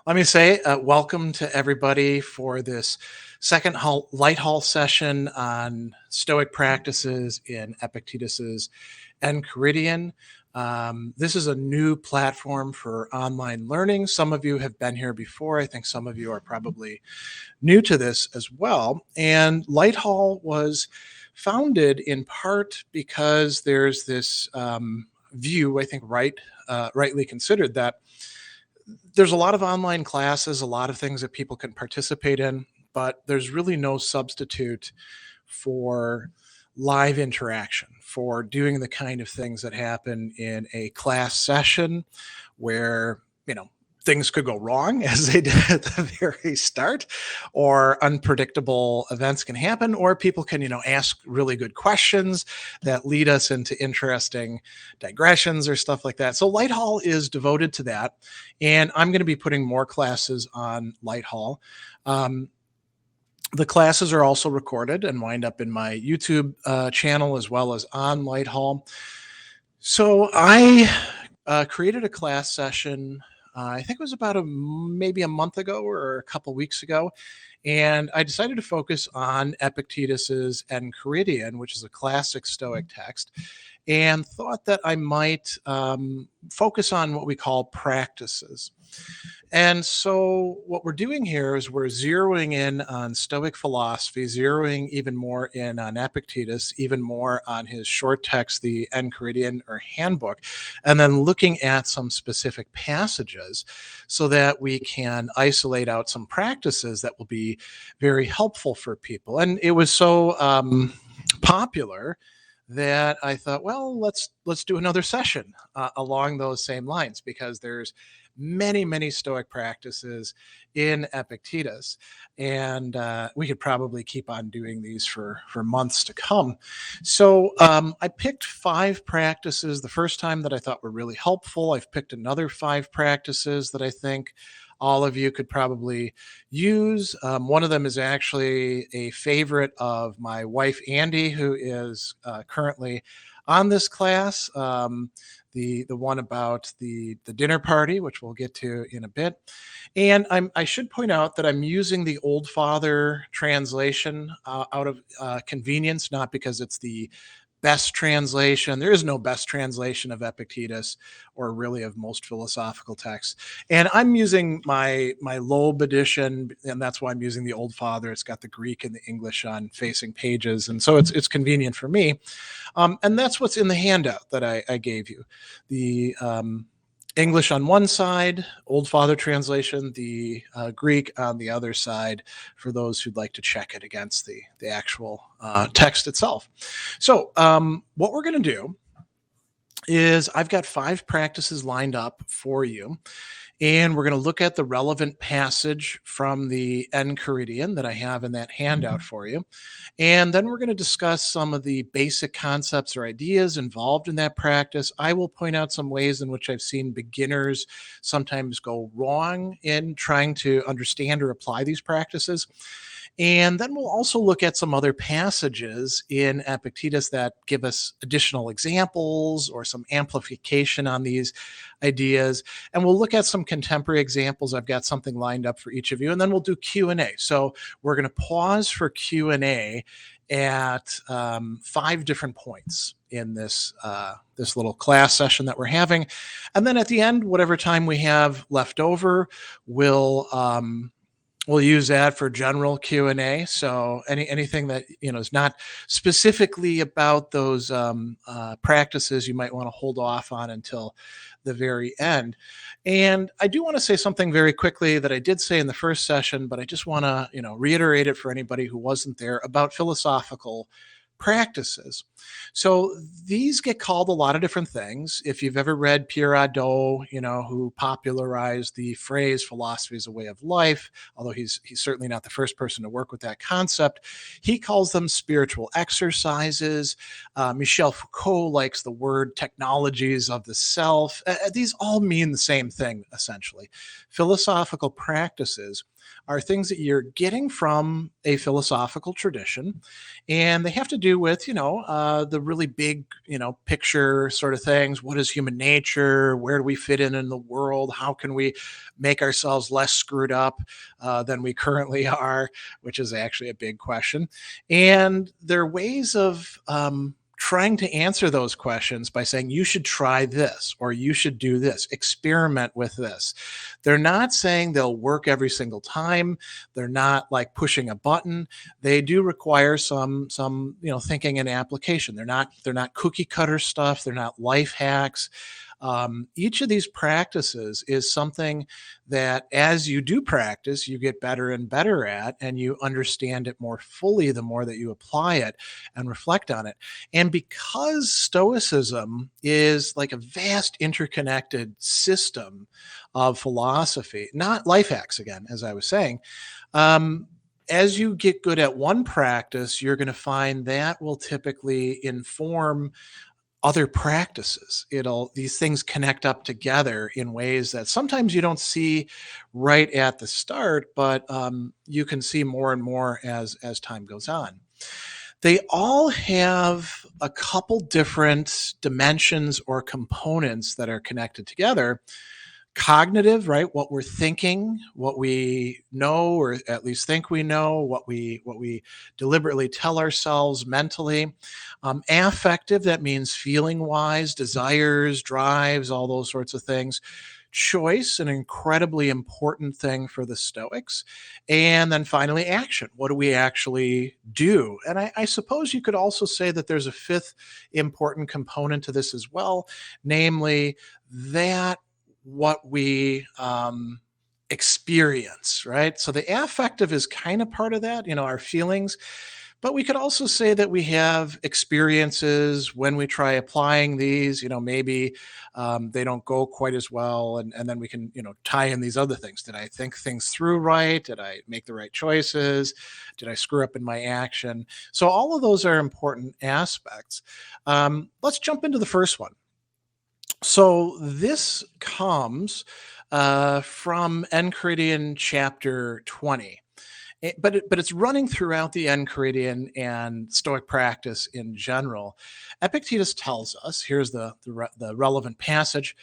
Let me say welcome to everybody for this second Lighthall session on Stoic practices in Epictetus's Enchiridion. This is a new platform for online learning. Some of you have been here before. I think some of you are probably new to this as well. And Lighthall was founded in part because there's this view, I think rightly considered, that there's a lot of online classes, a lot of things that people can participate in, but there's really no substitute for live interaction, for doing the kind of things that happen in a class session where, things could go wrong as they did at the very start, or unpredictable events can happen, or people can, ask really good questions that lead us into interesting digressions or stuff like that. So Lighthall is devoted to that. And I'm going to be putting more classes on Lighthall. The classes are also recorded and wind up in my YouTube channel as well as on Lighthall. So I created a class session. I think it was about maybe a month ago or a couple weeks ago. And I decided to focus on Epictetus's Enchiridion, which is a classic Stoic text, and thought that I might focus on what we call practices. And so what we're doing here is we're zeroing in on Stoic philosophy, zeroing even more in on Epictetus, even more on his short text, the Enchiridion or Handbook, and then looking at some specific passages so that we can isolate out some practices that will be very helpful for people. And it was so popular that I thought, well, let's do another session along those same lines, because there's many Stoic practices in Epictetus, and we could probably keep on doing these for months to come. So I picked 5 practices the first time that I thought were really helpful. I've picked another 5 practices that I think all of you could probably use. One of them is actually a favorite of my wife, Andy, who is currently on this class. The one about the dinner party, which we'll get to in a bit. And I should point out that I'm using the Old Father translation out of convenience, not because it's the best translation. There is no best translation of Epictetus, or really of most philosophical texts. And I'm using my Loeb edition, and that's why I'm using the Old Father. It's got the Greek and the English on facing pages, and so it's convenient for me. And that's what's in the handout that I gave you. The English on one side, Old Father translation, the Greek on the other side, for those who'd like to check it against the actual text itself. So what we're going to do is I've got 5 practices lined up for you, and we're going to look at the relevant passage from the Enchiridion that I have in that handout for you. And then we're going to discuss some of the basic concepts or ideas involved in that practice. I will point out some ways in which I've seen beginners sometimes go wrong in trying to understand or apply these practices. And then we'll also look at some other passages in Epictetus that give us additional examples or some amplification on these ideas. And we'll look at some contemporary examples. I've got something lined up for each of you. And then we'll do Q&A. So we're going to pause for Q&A at 5 different points in this little class session that we're having. And then at the end, whatever time we have left over, we'll use that for general Q&A. So anything that is not specifically about those practices, you might want to hold off on until the very end. And I do want to say something very quickly that I did say in the first session, but I just want to reiterate it for anybody who wasn't there, about philosophical practices. So these get called a lot of different things. If you've ever read Pierre Hadot, who popularized the phrase philosophy is a way of life, although he's certainly not the first person to work with that concept, he calls them spiritual exercises. Michel Foucault likes the word technologies of the self. These all mean the same thing, essentially. Philosophical practices are things that you're getting from a philosophical tradition, and they have to do with, the really big, picture sort of things. What is human nature? Where do we fit in the world? How can we make ourselves less screwed up than we currently are? Which is actually a big question. And there are ways of trying to answer those questions by saying you should try this or you should do this, experiment with this. They're not saying they'll work every single time. They're not like pushing a button. They do require some thinking and application. They're not cookie cutter stuff. They're not life hacks. Each of these practices is something that as you do practice, you get better and better at, and you understand it more fully the more that you apply it and reflect on it. And because Stoicism is like a vast interconnected system of philosophy, not life hacks, again, as I was saying, as you get good at one practice, you're going to find that will typically inform other practices. These things connect up together in ways that sometimes you don't see right at the start, but you can see more and more as time goes on. They all have a couple different dimensions or components that are connected together. Cognitive, right? What we're thinking, what we know, or at least think we know, what we deliberately tell ourselves mentally. Affective, that means feeling wise, desires, drives, all those sorts of things. Choice, an incredibly important thing for the Stoics. And then finally, action. What do we actually do? And I suppose you could also say that there's a fifth important component to this as well, namely that what we experience, right? So the affective is kind of part of that, our feelings. But we could also say that we have experiences when we try applying these, maybe they don't go quite as well. And then we can, tie in these other things. Did I think things through right? Did I make the right choices? Did I screw up in my action? So all of those are important aspects. Let's jump into the first one. So this comes from Enchiridion chapter 20. But it's running throughout the Enchiridion and Stoic practice in general. Epictetus tells us, here's the relevant passage,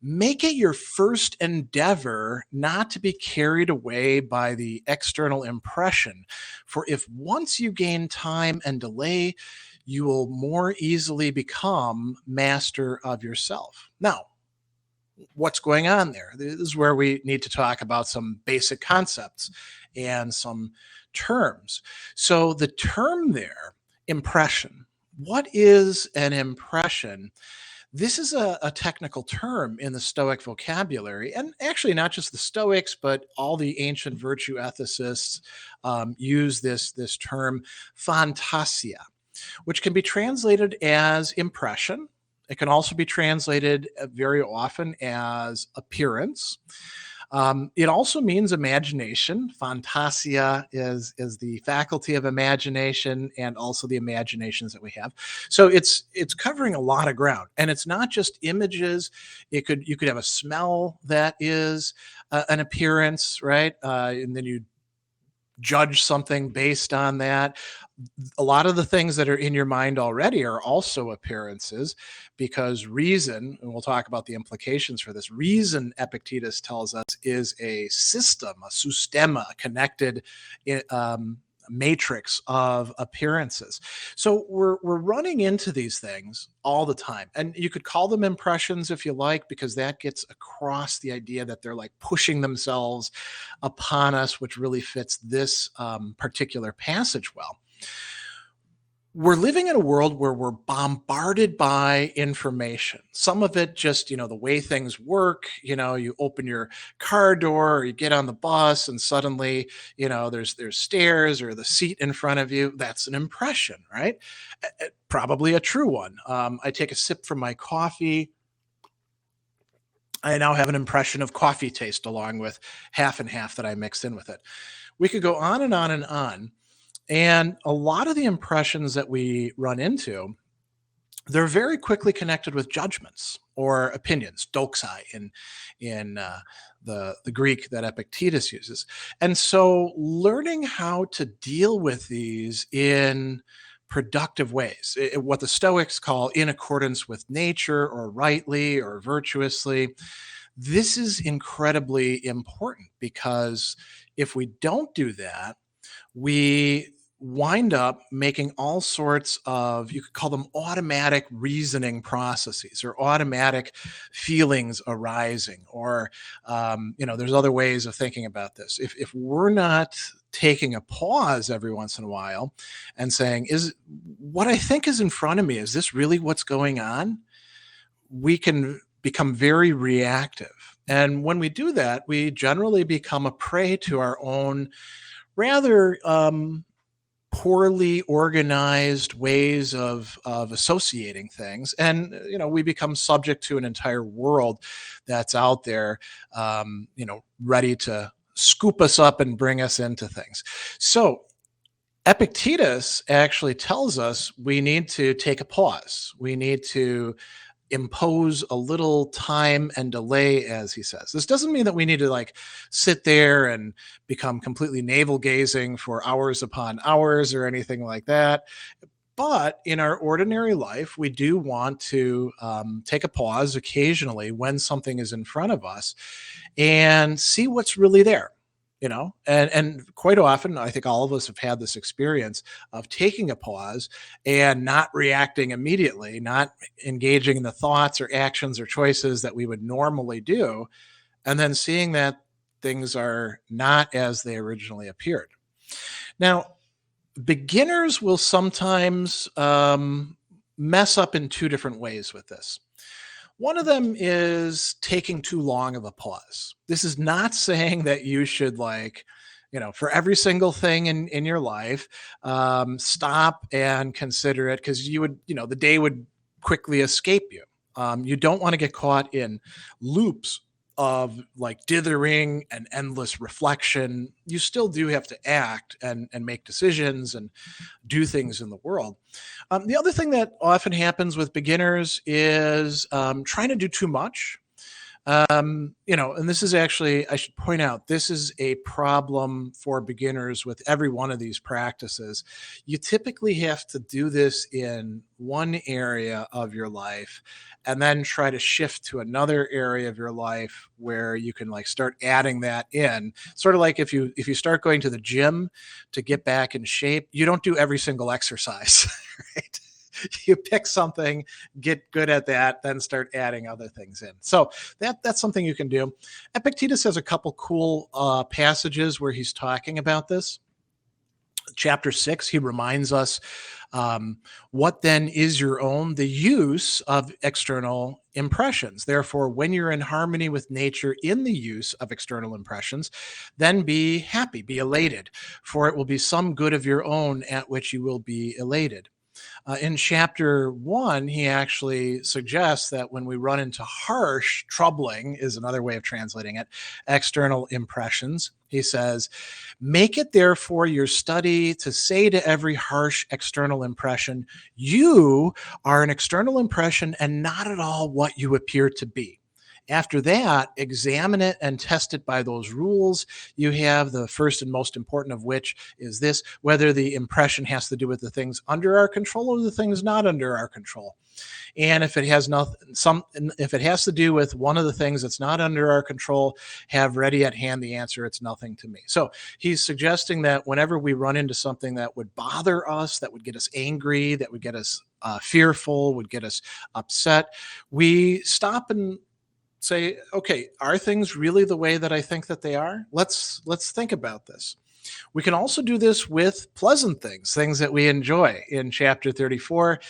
make it your first endeavor not to be carried away by the external impression. For if once you gain time and delay, you will more easily become master of yourself. Now, what's going on there? This is where we need to talk about some basic concepts and some terms. So the term there, impression. What is an impression? This is a technical term in the Stoic vocabulary, and actually not just the Stoics, but all the ancient virtue ethicists use this term, phantasia, which can be translated as impression. It can also be translated very often as appearance. It also means imagination. Phantasia is the faculty of imagination and also the imaginations that we have. So it's covering a lot of ground, and it's not just images. You could have a smell that is an appearance, right? And then you judge something based on that. A lot of the things that are in your mind already are also appearances, because reason, and we'll talk about the implications for this, reason, Epictetus tells us, is a system, a systema, a connected matrix of appearances. So we're running into these things all the time. And you could call them impressions if you like, because that gets across the idea that they're like pushing themselves upon us, which really fits this particular passage well. We're living in a world where we're bombarded by information. Some of it just, the way things work, you open your car door or you get on the bus and suddenly, there's stairs or the seat in front of you. That's an impression, right? Probably a true one. I take a sip from my coffee. I now have an impression of coffee taste along with half and half that I mixed in with it. We could go on and on and on. And a lot of the impressions that we run into they're very quickly connected with judgments or opinions, doxai in the Greek that Epictetus uses. And so learning how to deal with these in productive ways, what the Stoics call in accordance with nature or rightly or virtuously, this is incredibly important because if we don't do that, we wind up making all sorts of, you could call them automatic reasoning processes or automatic feelings arising, or there's other ways of thinking about this. If we're not taking a pause every once in a while and saying, is what I think is in front of me, is this really what's going on, we can become very reactive. And when we do that, we generally become a prey to our own rather poorly organized ways of associating things. And, we become subject to an entire world that's out there, ready to scoop us up and bring us into things. So Epictetus actually tells us we need to take a pause. We need to impose a little time and delay, as he says. This doesn't mean that we need to sit there and become completely navel gazing for hours upon hours or anything like that. But in our ordinary life, we do want to take a pause occasionally when something is in front of us and see what's really there. And quite often, I think all of us have had this experience of taking a pause and not reacting immediately, not engaging in the thoughts or actions or choices that we would normally do, and then seeing that things are not as they originally appeared. Now, beginners will sometimes mess up in two different ways with this. One of them is taking too long of a pause. This is not saying that you should for every single thing in your life, stop and consider it, because you would, the day would quickly escape you. You don't want to get caught in loops of dithering and endless reflection. You still do have to act and make decisions and do things in the world. The other thing that often happens with beginners is trying to do too much. And this is actually, I should point out, this is a problem for beginners with every one of these practices. You typically have to do this in one area of your life and then try to shift to another area of your life where you can start adding that in. Sort of like if you start going to the gym to get back in shape, you don't do every single exercise, right? You pick something, get good at that, then start adding other things in. So that's something you can do. Epictetus has a couple cool passages where he's talking about this. Chapter 6, he reminds us, what then is your own? The use of external impressions. Therefore, when you're in harmony with nature in the use of external impressions, then be happy, be elated, for it will be some good of your own at which you will be elated. In chapter 1, he actually suggests that when we run into harsh, troubling is another way of translating it, external impressions, he says, make it therefore your study to say to every harsh external impression, you are an external impression and not at all what you appear to be. After that, examine it and test it by those rules. You have the first and most important of which is this: whether the impression has to do with the things under our control or the things not under our control. And if it has if it has to do with one of the things that's not under our control, have ready at hand the answer, it's nothing to me. So he's suggesting that whenever we run into something that would bother us, that would get us angry, that would get us fearful, would get us upset, we stop and say, okay, are things really the way that I think that they are? Let's think about this. We can also do this with pleasant things that we enjoy. In chapter 34,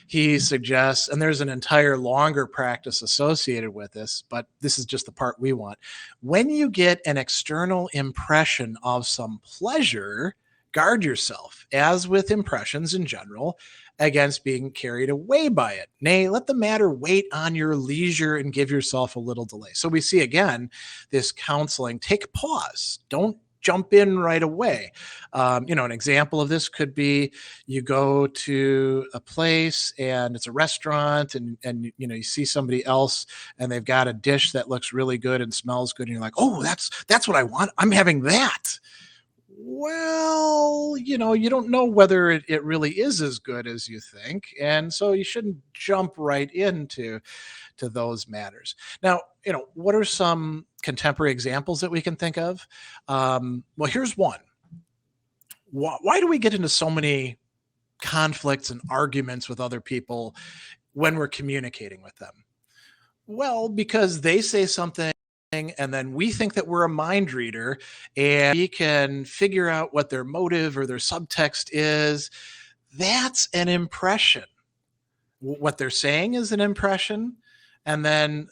he suggests, and there's an entire longer practice associated with this, but this is just the part we want. When you get an external impression of some pleasure, guard yourself, as with impressions in general, against being carried away by it. Nay, let the matter wait on your leisure and give yourself a little delay. So we see again this counseling: take a pause. Don't jump in right away. An example of this could be you go to a place and it's a restaurant, and you see somebody else and they've got a dish that looks really good and smells good, and you're like, oh, that's what I want. I'm having that. Well, you don't know whether it really is as good as you think. And so you shouldn't jump right into those matters. Now, what are some contemporary examples that we can think of? Well, here's one. Why do we get into so many conflicts and arguments with other people when we're communicating with them? Well, because they say something and then we think that we're a mind reader and we can figure out what their motive or their subtext is. That's an impression. What they're saying is an impression. And then,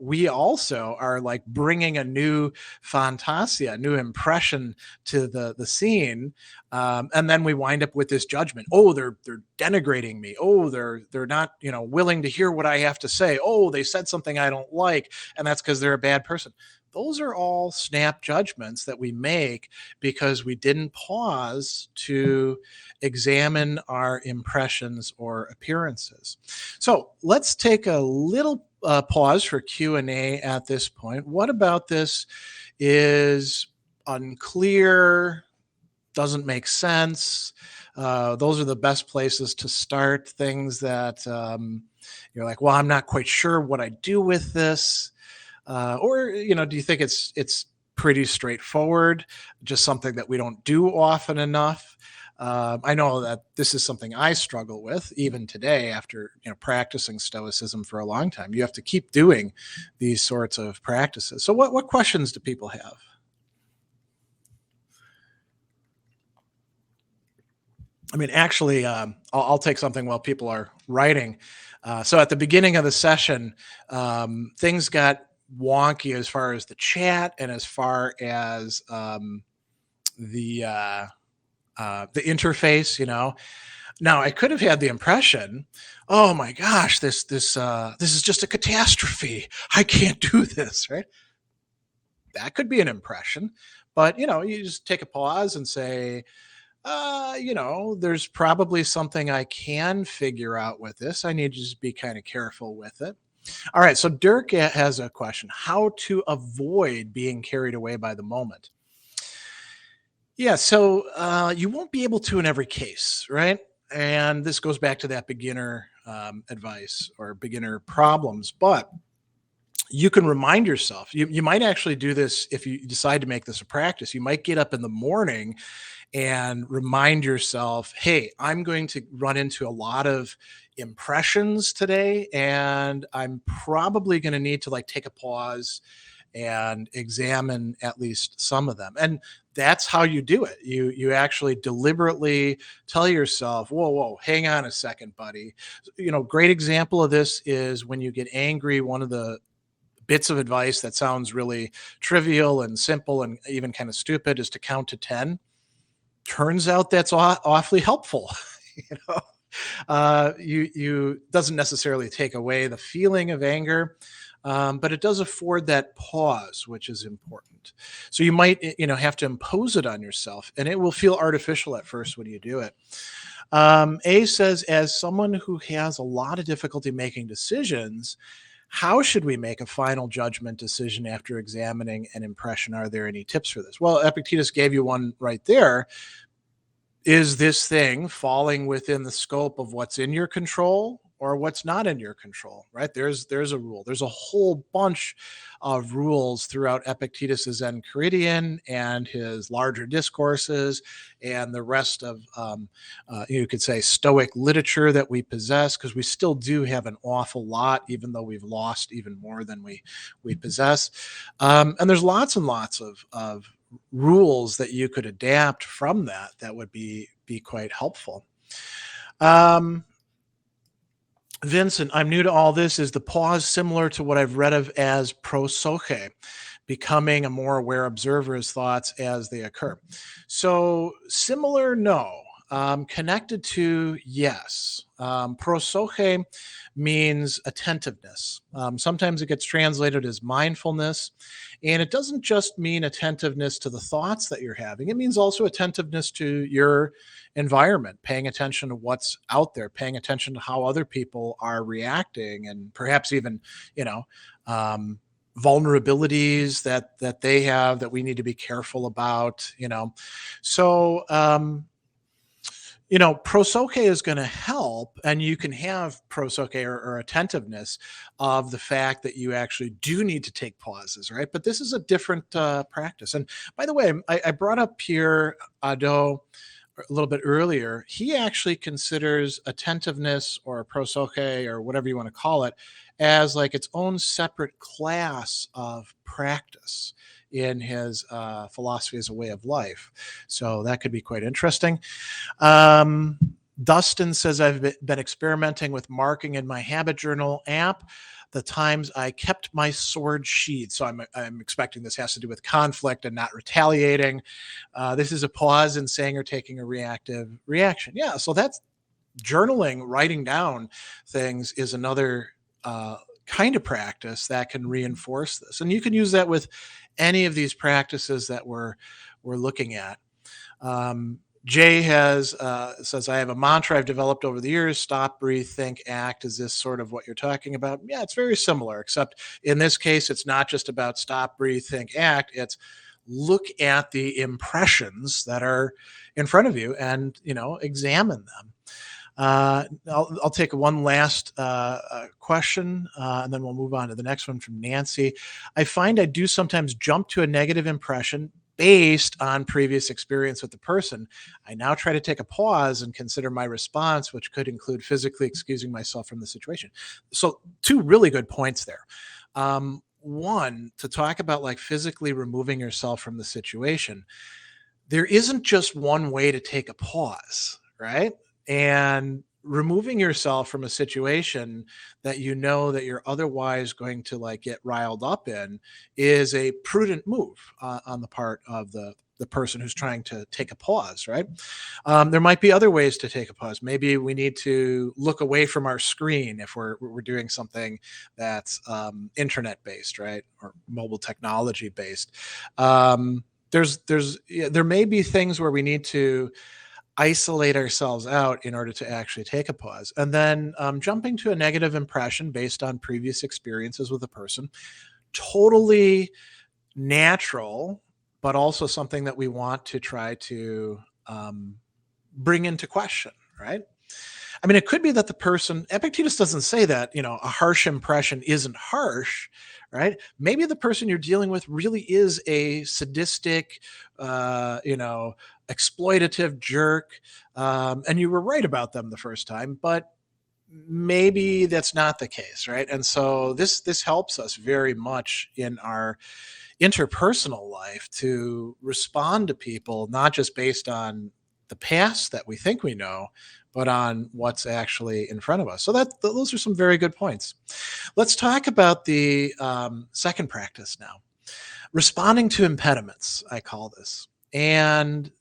we also are like bringing a new fantasia, a new impression to the scene. And then we wind up with this judgment. Oh, they're denigrating me. Oh, they're not, willing to hear what I have to say. Oh, they said something I don't like. And that's because they're a bad person. Those are all snap judgments that we make because we didn't pause to examine our impressions or appearances. So let's take a little pause for Q&A at this point. What about this is unclear, doesn't make sense? Those are the best places to start. Things that you're like, well, I'm not quite sure what I do with this. Or do you think it's pretty straightforward, just something that we don't do often enough? I know that this is something I struggle with even today after practicing Stoicism for a long time. You have to keep doing these sorts of practices. So what questions do people have? I mean, actually, I'll take something while people are writing. So at the beginning of the session, things got wonky as far as the chat and as far as the interface. Now I could have had the impression, oh my gosh, this is just a catastrophe. I can't do this, right? That could be an impression, but you just take a pause and say, there's probably something I can figure out with this. I need to just be kind of careful with it. All right. So Dirk has a question: how to avoid being carried away by the moment? Yeah. So you won't be able to in every case, right? And this goes back to that beginner advice or beginner problems, but you can remind yourself. You might actually do this if you decide to make this a practice. You might get up in the morning and remind yourself, hey, I'm going to run into a lot of impressions today, and I'm probably going to need to take a pause and examine at least some of them. And that's how you do it. You actually deliberately tell yourself, whoa, hang on a second, buddy. Great example of this is when you get angry. One of the bits of advice that sounds really trivial and simple and even kind of stupid is to count to 10. Turns out that's awfully helpful. You doesn't necessarily take away the feeling of anger, but it does afford that pause, which is important. So you might, have to impose it on yourself, and it will feel artificial at first when you do it. A says, as someone who has a lot of difficulty making decisions, how should we make a final judgment decision after examining an impression? Are there any tips for this? Well, Epictetus gave you one right there. Is this thing falling within the scope of what's in your control or what's not in your control, right? There's a rule. There's a whole bunch of rules throughout Epictetus's Enchiridion and his larger discourses and the rest of, you could say, Stoic literature that we possess, because we still do have an awful lot, even though we've lost even more than we possess. And there's lots and lots of rules that you could adapt from that would be quite helpful. Vincent, I'm new to all this. Is the pause similar to what I've read of as prosoche, becoming a more aware observer of thoughts as they occur? So similar, no. Connected to, yes. Prosoche means attentiveness. Sometimes it gets translated as mindfulness, and it doesn't just mean attentiveness to the thoughts that you're having. It means also attentiveness to your environment, paying attention to what's out there, paying attention to how other people are reacting, and perhaps even, you know, vulnerabilities that they have that we need to be careful about. So prosoche is going to help, and you can have prosoche or attentiveness of the fact that you actually do need to take pauses, right? But this is a different practice. And by the way, I brought up here Ado a little bit earlier. He actually considers attentiveness or prosoche or whatever you want to call it as like its own separate class of practice in his philosophy as a way of life. So that could be quite interesting. Dustin says, I've been experimenting with marking in my habit journal app the times I kept my sword sheathed. So I'm expecting this has to do with conflict and not retaliating. This is a pause in saying or taking a reactive reaction. Yeah, so that's journaling, writing down things is another kind of practice that can reinforce this. And you can use that with any of these practices that we're looking at. Jay says, I have a mantra I've developed over the years: stop, breathe, think, act. Is this sort of what you're talking about? Yeah, it's very similar, except in this case, it's not just about stop, breathe, think, act. It's look at the impressions that are in front of you and, examine them. I'll take one last question, and then we'll move on to the next one from Nancy. I find I do sometimes jump to a negative impression based on previous experience with the person. I now try to take a pause and consider my response, which could include physically excusing myself from the situation. So 2 really good points there. One, to talk about like physically removing yourself from the situation. There isn't just one way to take a pause, right? And removing yourself from a situation that that you're otherwise going to like get riled up in is a prudent move on the part of the person who's trying to take a pause, right? There might be other ways to take a pause. Maybe we need to look away from our screen if we're doing something that's internet based, right, or mobile technology based. There may be things where we need to isolate ourselves out in order to actually take a pause. And then jumping to a negative impression based on previous experiences with a person, totally natural, but also something that we want to try to bring into question, right? I mean, it could be that the person, Epictetus doesn't say that, a harsh impression isn't harsh, right? Maybe the person you're dealing with really is a sadistic, exploitative jerk, and you were right about them the first time, but maybe that's not the case, right? And so this helps us very much in our interpersonal life to respond to people, not just based on the past that we think we know, but on what's actually in front of us. So those are some very good points. Let's talk about the second practice now. Responding to impediments, I call this. And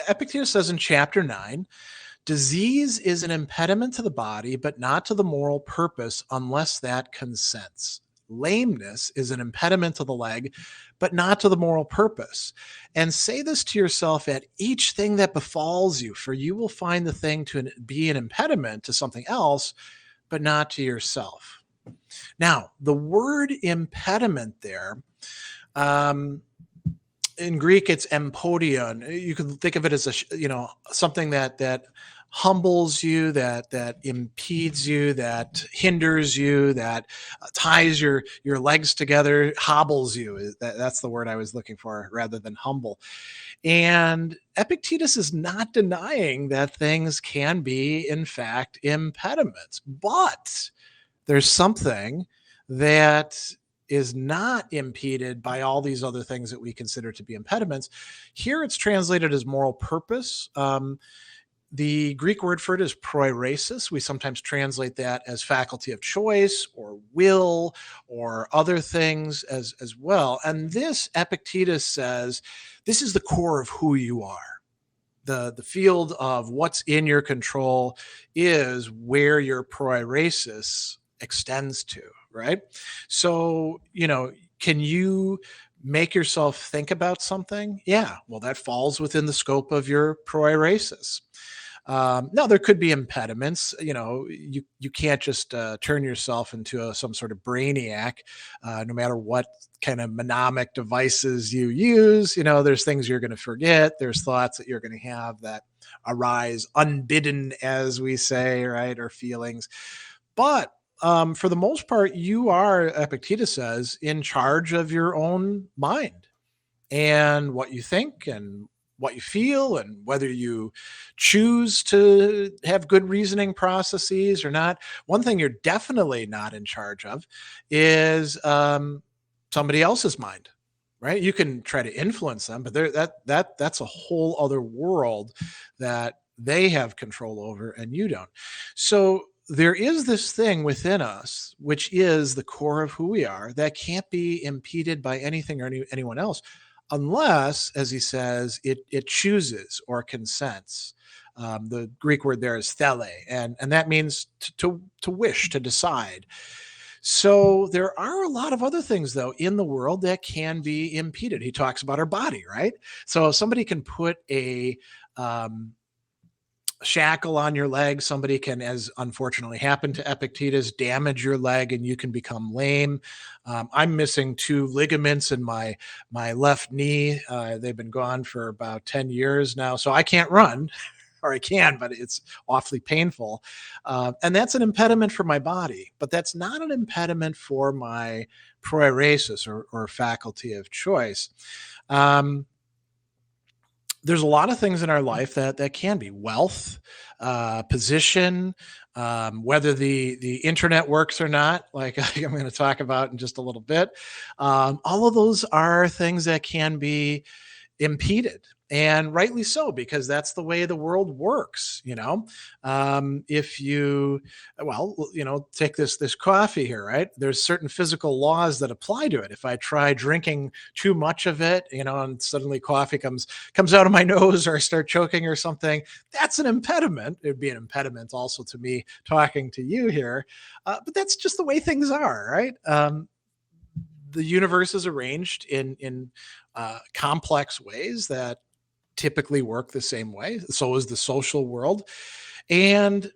Epictetus says in chapter 9, disease is an impediment to the body, but not to the moral purpose unless that consents. Lameness is an impediment to the leg, but not to the moral purpose. And say this to yourself at each thing that befalls you, for you will find the thing to be an impediment to something else, but not to yourself. Now, the word impediment there, in Greek, it's empodion. You can think of it as something that humbles you, that impedes you, that hinders you, that ties your legs together, hobbles you. That's the word I was looking for, rather than humble. And Epictetus is not denying that things can be, in fact, impediments, but there's something that is not impeded by all these other things that we consider to be impediments. Here it's translated as moral purpose. The Greek word for it is proiresis. We sometimes translate that as faculty of choice or will or other things as well. And this, Epictetus says, this is the core of who you are. the field of what's in your control is where your proeresis extends to, right? So, can you make yourself think about something? Yeah, well, that falls within the scope of your proeresis. Now, there could be impediments. You can't just turn yourself into some sort of brainiac, no matter what kind of mnemonic devices you use. There's things you're going to forget. There's thoughts that you're going to have that arise unbidden, as we say, right, or feelings. But for the most part, you are, Epictetus says, in charge of your own mind and what you think and what you feel and whether you choose to have good reasoning processes or not. One thing you're definitely not in charge of is somebody else's mind, right? You can try to influence them, but that's a whole other world that they have control over and you don't. So there is this thing within us, which is the core of who we are, that can't be impeded by anything or anyone else, unless, as he says, it chooses or consents. The Greek word there is thele, and that means to wish, to decide. So there are a lot of other things, though, in the world that can be impeded. He talks about our body, right? So somebody can put a shackle on your leg. Somebody can, as unfortunately happened to Epictetus, damage your leg and you can become lame. I'm missing 2 ligaments in my left knee. They've been gone for about 10 years now, so I can't run. Or I can, but it's awfully painful. And that's an impediment for my body, but that's not an impediment for my proeresis or faculty of choice. There's a lot of things in our life that can be wealth, position, whether the internet works or not, like I'm going to talk about in just a little bit. All of those are things that can be impeded, and rightly so, because that's the way the world works. If you, well, take this coffee here, right? There's certain physical laws that apply to it. If I try drinking too much of it, and suddenly coffee comes out of my nose, or I start choking or something, that's an impediment. It'd be an impediment also to me talking to you here, but that's just the way things are, right? The universe is arranged in complex ways that typically work the same way. So is the social world. And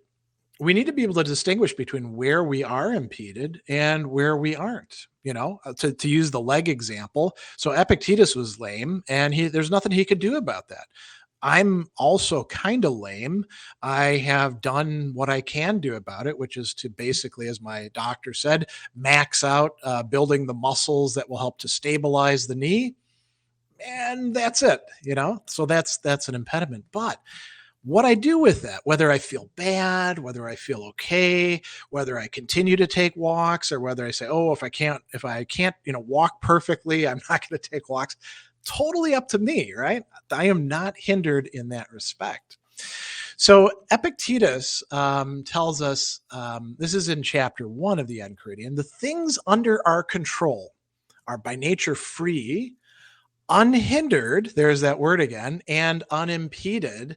we need to be able to distinguish between where we are impeded and where we aren't, to use the leg example. So Epictetus was lame and there's nothing he could do about that. I'm also kind of lame. I have done what I can do about it, which is to basically, as my doctor said, max out building the muscles that will help to stabilize the knee. And that's it, So that's an impediment. But what I do with that, whether I feel bad, whether I feel okay, whether I continue to take walks, or whether I say, oh, if I can't, walk perfectly, I'm not going to take walks. Totally up to me, right? I am not hindered in that respect. So Epictetus tells us, this is in chapter 1 of the Enchiridion, the things under our control are by nature free, unhindered, there's that word again, and unimpeded.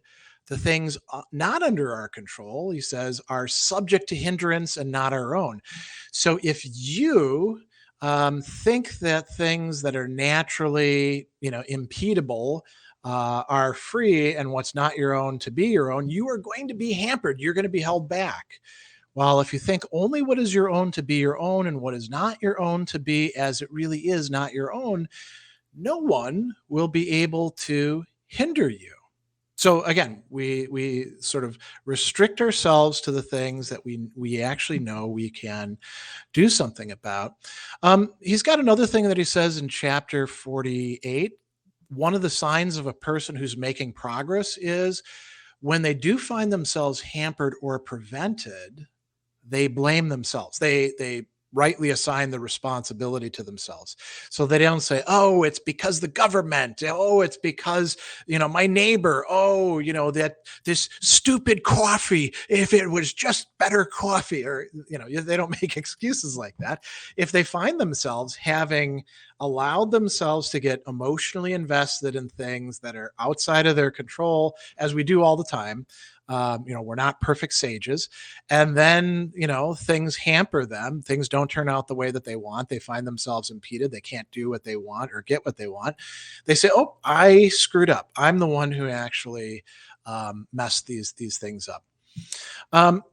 The things not under our control, he says, are subject to hindrance and not our own. So if you think that things that are naturally, impedable are free, and what's not your own to be your own, you are going to be hampered. You're going to be held back. Well, if you think only what is your own to be your own and what is not your own to be as it really is not your own, no one will be able to hinder you. So again, we sort of restrict ourselves to the things that we actually know we can do something about. He's got another thing that he says in chapter 48. One of the signs of a person who's making progress is when they do find themselves hampered or prevented, they blame themselves. They rightly assign the responsibility to themselves. So they don't say, oh, it's because the government. Oh, it's because, my neighbor. Oh, that this stupid coffee, if it was just better coffee, or, they don't make excuses like that. If they find themselves having allowed themselves to get emotionally invested in things that are outside of their control, as we do all the time, we're not perfect sages. And then, things hamper them. Things don't turn out the way that they want. They find themselves impeded. They can't do what they want or get what they want. They say, oh, I screwed up. I'm the one who actually messed these things up.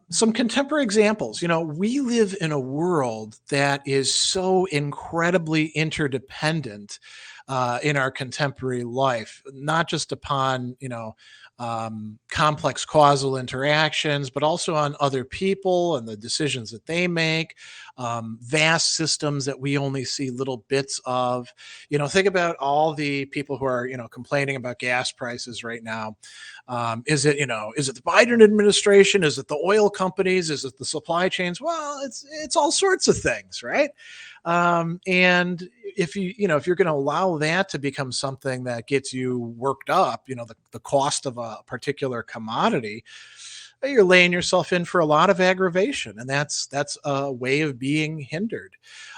Some contemporary examples. We live in a world that is so incredibly interdependent in our contemporary life, not just upon, complex causal interactions, but also on other people and the decisions that they make, vast systems that we only see little bits of. Think about all the people who are, complaining about gas prices right now. Is it the Biden administration? Is it the oil companies? Is it the supply chains? Well, it's all sorts of things, right? And if you're going to allow that to become something that gets you worked up, the cost of a particular commodity, you're laying yourself in for a lot of aggravation, and that's a way of being hindered.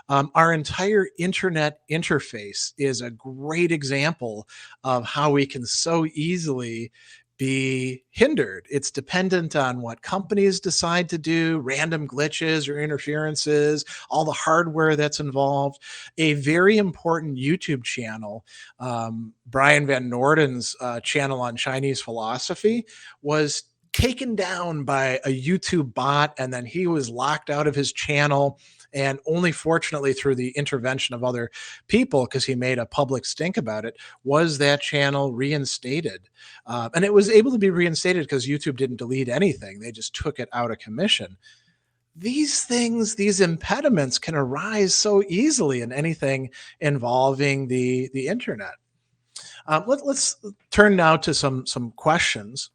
Our entire internet interface is a great example of how we can so easily be hindered. It's dependent on what companies decide to do, random glitches or interferences, all the hardware that's involved. A very important YouTube channel, Brian Van Norden's channel on Chinese philosophy, was taken down by a YouTube bot, and then he was locked out of his channel. And only fortunately through the intervention of other people, because he made a public stink about it, was that channel reinstated. And it was able to be reinstated because YouTube didn't delete anything. They just took it out of commission. These things, these impediments can arise so easily in anything involving the internet. Let's turn now to some questions.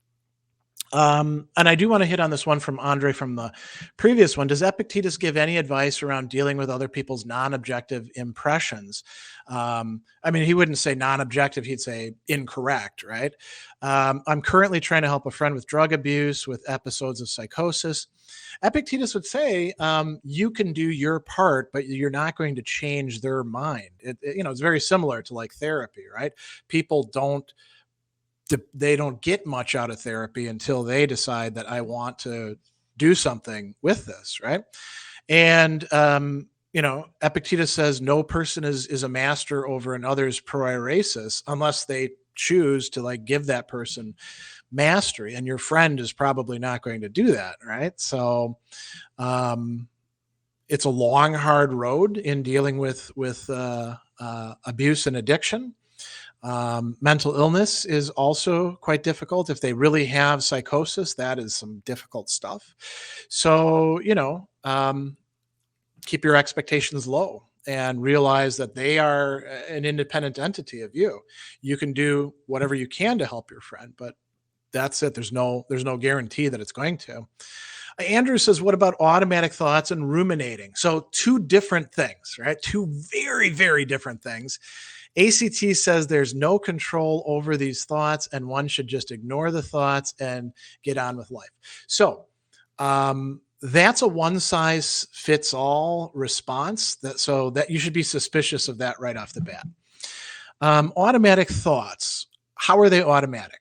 And I do want to hit on this one from Andre from the previous one. Does Epictetus give any advice around dealing with other people's non-objective impressions? He wouldn't say non-objective, he'd say incorrect, right? I'm currently trying to help a friend with drug abuse, with episodes of psychosis. Epictetus would say, you can do your part, but you're not going to change their mind. It's very similar to like therapy, right? People don't get much out of therapy until they decide that I want to do something with this, right? And Epictetus says no person is a master over another's proairesis unless they choose to like give that person mastery, and your friend is probably not going to do that, right? So it's a long, hard road in dealing with abuse and addiction. Mental illness is also quite difficult. If they really have psychosis, that is some difficult stuff. So, keep your expectations low and realize that they are an independent entity of you. You can do whatever you can to help your friend, but that's it. There's no guarantee that it's going to. Andrew says, what about automatic thoughts and ruminating? So two different things, right? Two very, very different things. ACT says there's no control over these thoughts and one should just ignore the thoughts and get on with life. So that's a one size fits all response, so that you should be suspicious of that right off the bat. Automatic thoughts, how are they automatic,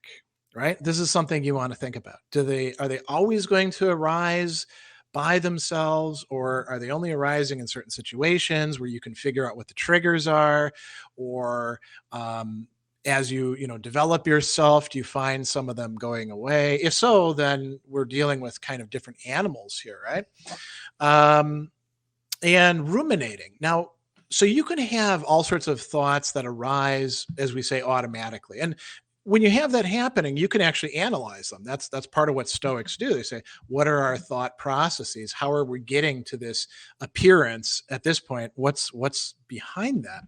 right? This is something you want to think about. Are they always going to arise by themselves, or are they only arising in certain situations where you can figure out what the triggers are? Or as you develop yourself, do you find some of them going away? If so, then we're dealing with kind of different animals here, right? And ruminating. Now, so you can have all sorts of thoughts that arise, as we say, automatically. And when you have that happening, you can actually analyze them. That's part of what Stoics do. They say, what are our thought processes? How are we getting to this appearance at this point? What's behind that?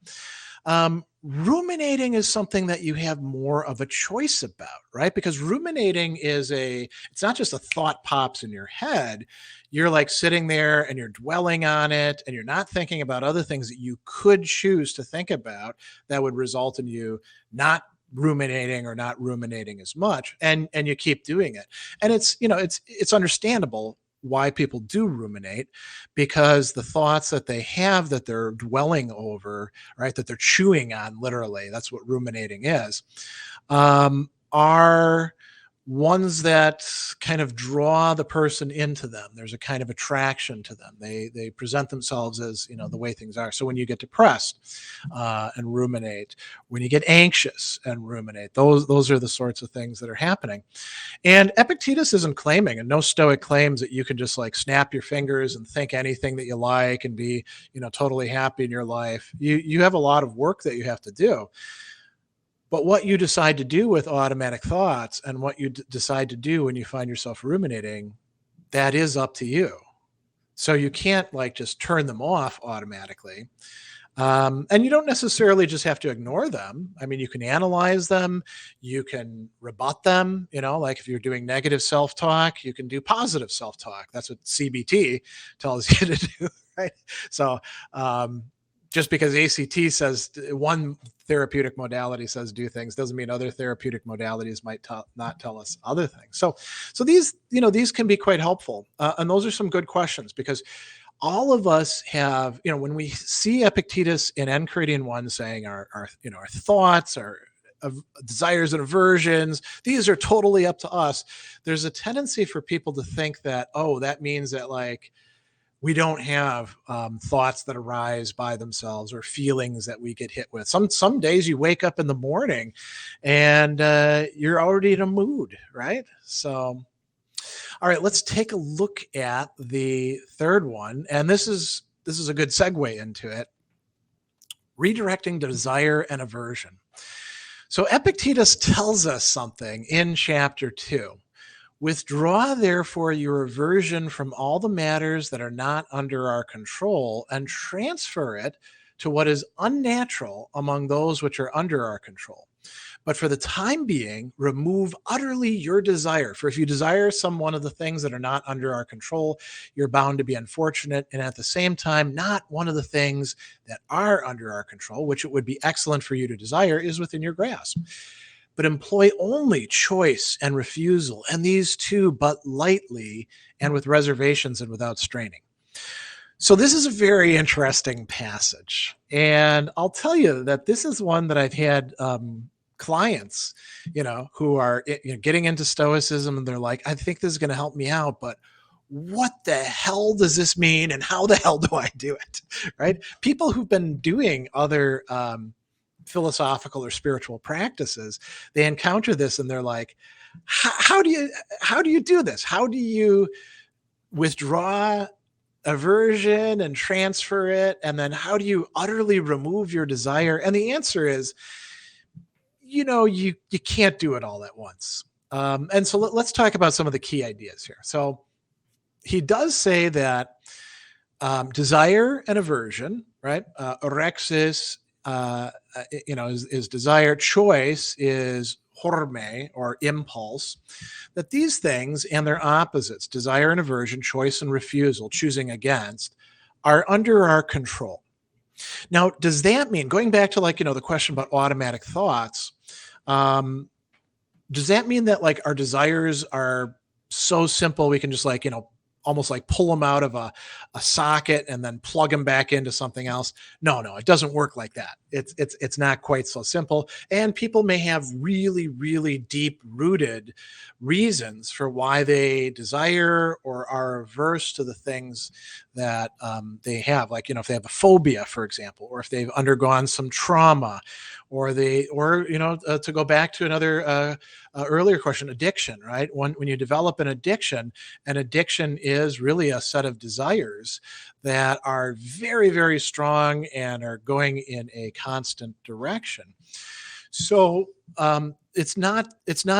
Ruminating is something that you have more of a choice about, right? Because ruminating it's not just a thought pops in your head. You're like sitting there and you're dwelling on it and you're not thinking about other things that you could choose to think about that would result in you not ruminating or not ruminating as much. And you keep doing it. And it's understandable why people do ruminate, because the thoughts that they have that they're dwelling over, right, that they're chewing on, literally, that's what ruminating is, are ones that kind of draw the person into them. There's a kind of attraction to them. They present themselves as, the way things are. So when you get depressed and ruminate, when you get anxious and ruminate, those are the sorts of things that are happening. And Epictetus isn't claiming, and no Stoic claims, that you can just like snap your fingers and think anything that you like and be, totally happy in your life. You have a lot of work that you have to do. But what you decide to do with automatic thoughts and what you decide to do when you find yourself ruminating, that is up to you. So you can't like just turn them off automatically. And you don't necessarily just have to ignore them. I mean, you can analyze them, you can rebut them, like if you're doing negative self-talk, you can do positive self-talk. That's what CBT tells you to do, right? So just because ACT says one therapeutic modality says do things doesn't mean other therapeutic modalities might not tell us other things. So these can be quite helpful. And those are some good questions, because all of us have, when we see Epictetus in Enchiridion 1 saying our thoughts, our desires and aversions, these are totally up to us. There's a tendency for people to think that, that means that like we don't have thoughts that arise by themselves or feelings that we get hit with. Some days you wake up in the morning and you're already in a mood, right? So, all right, let's take a look at the third one. And this is a good segue into it. Redirecting desire and aversion. So Epictetus tells us something in chapter 2. Withdraw, therefore, your aversion from all the matters that are not under our control, and transfer it to what is unnatural among those which are under our control. But for the time being, remove utterly your desire. For if you desire some one of the things that are not under our control, you're bound to be unfortunate, and at the same time, not one of the things that are under our control, which it would be excellent for you to desire, is within your grasp. But employ only choice and refusal, and these two but lightly and with reservations and without straining. So this is a very interesting passage. And I'll tell you that this is one that I've had clients, who are getting into Stoicism, and they're like, I think this is going to help me out, but what the hell does this mean? And how the hell do I do it? Right? People who've been doing other philosophical or spiritual practices, they encounter this and they're like, how do you do this? How do you withdraw aversion and transfer it? And then how do you utterly remove your desire? And the answer is, you can't do it all at once. And so let's talk about some of the key ideas here. So he does say that desire and aversion, right? Orexis, is desire. Choice is horme, or impulse. That these things and their opposites, desire and aversion, choice and refusal, choosing against, are under our control. Now, does that mean, going back to the question about automatic thoughts, does that mean that like our desires are so simple we can just almost like pull them out of a socket and then plug them back into something else? No, it doesn't work like that. It's not quite so simple. And people may have really, really deep rooted reasons for why they desire or are averse to the things that they have. Like, if they have a phobia, for example, or if they've undergone some trauma, or to go back to another earlier question, addiction, right? When you develop an addiction is really a set of desires that are very, very strong and are going in a constant direction. So it's not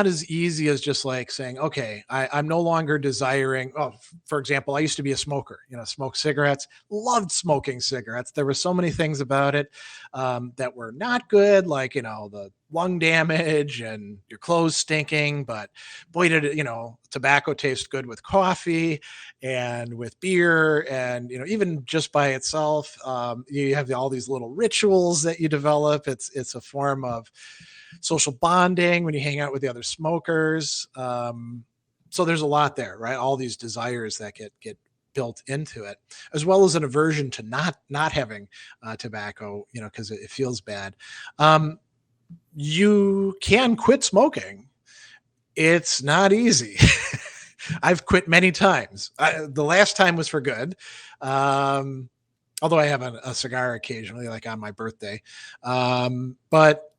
as easy as just like saying, okay, I'm no longer desiring. Oh, for example, I used to be a smoker, smoked cigarettes, loved smoking cigarettes. There were so many things about it that were not good, like, the lung damage and your clothes stinking. But boy, did it, tobacco taste good with coffee and with beer, and even just by itself. You have all these little rituals that you develop. It's a form of social bonding when you hang out with the other smokers. So there's a lot there, right? All these desires that get built into it, as well as an aversion to not having tobacco, because it feels bad. You can quit smoking. It's not easy. I've quit many times. The last time was for good. Although I have a cigar occasionally, like on my birthday. But,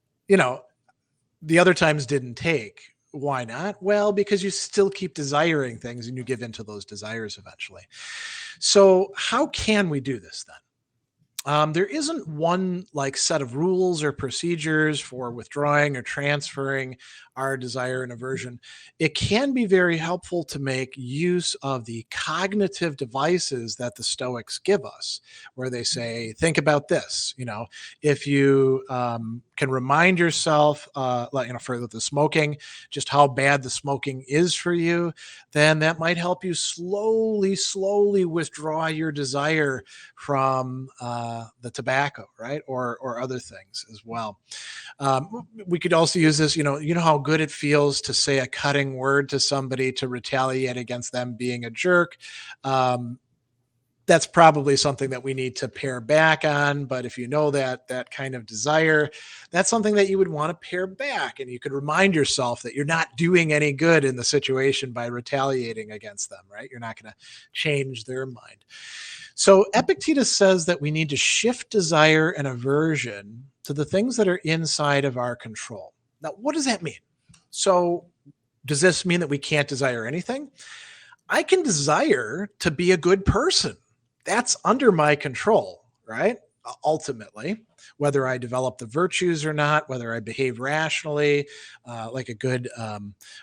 the other times didn't take. Why not? Well, because you still keep desiring things and you give into those desires eventually. So how can we do this then? There isn't one like set of rules or procedures for withdrawing or transferring our desire and aversion. It can be very helpful to make use of the cognitive devices that the Stoics give us, where they say, think about this. If you can remind yourself, for the smoking, just how bad the smoking is for you, then that might help you slowly withdraw your desire from the tobacco, right? Or other things as well. We could also use this, how good it feels to say a cutting word to somebody to retaliate against them being a jerk. That's probably something that we need to pare back on. But if that kind of desire, that's something that you would want to pare back. And you could remind yourself that you're not doing any good in the situation by retaliating against them, right? You're not going to change their mind. So Epictetus says that we need to shift desire and aversion to the things that are inside of our control. Now, what does that mean? So does this mean that we can't desire anything? I can desire to be a good person. That's under my control, right? Ultimately, whether I develop the virtues or not, whether I behave rationally, like a good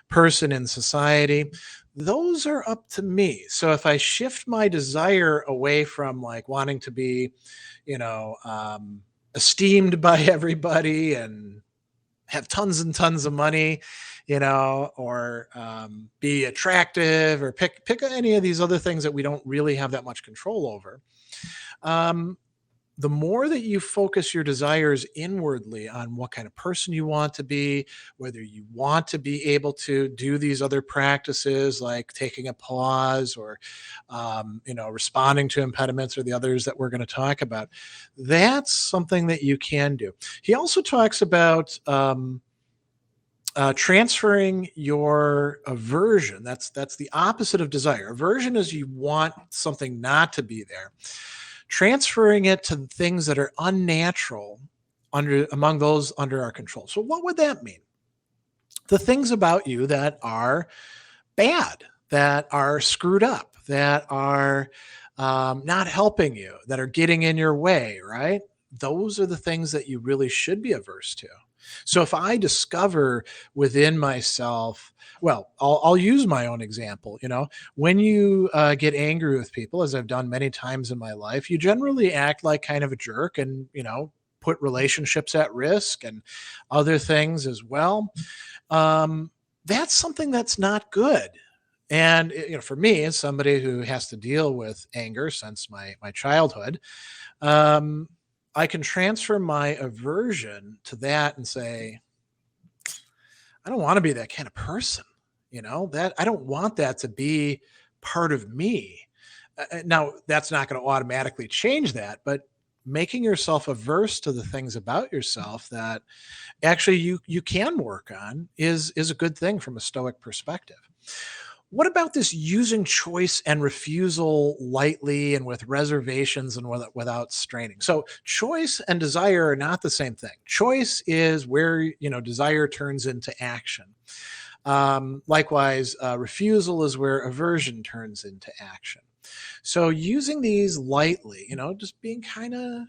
person in society, those are up to me. So if I shift my desire away from like wanting to be, esteemed by everybody and have tons and tons of money, or be attractive, or pick any of these other things that we don't really have that much control over. The more that you focus your desires inwardly on what kind of person you want to be, whether you want to be able to do these other practices like taking a pause or, responding to impediments or the others that we're going to talk about, that's something that you can do. He also talks about transferring your aversion. That's the opposite of desire. Aversion is you want something not to be there. Transferring it to things that are unnatural among those under our control. So what would that mean? The things about you that are bad, that are screwed up, that are not helping you, that are getting in your way, right? Those are the things that you really should be averse to. So if I discover within myself, well, I'll use my own example. When you get angry with people, as I've done many times in my life, you generally act like kind of a jerk and, put relationships at risk and other things as well. That's something that's not good. And, for me, as somebody who has to deal with anger since my childhood, I can transfer my aversion to that and say, I don't want to be that kind of person. That I don't want that to be part of me. Now, that's not going to automatically change that, but making yourself averse to the things about yourself that actually you can work on is a good thing from a Stoic perspective. What about this using choice and refusal lightly and with reservations and without straining? So choice and desire are not the same thing. Choice is where, desire turns into action. Likewise, refusal is where aversion turns into action. So using these lightly, just being kind of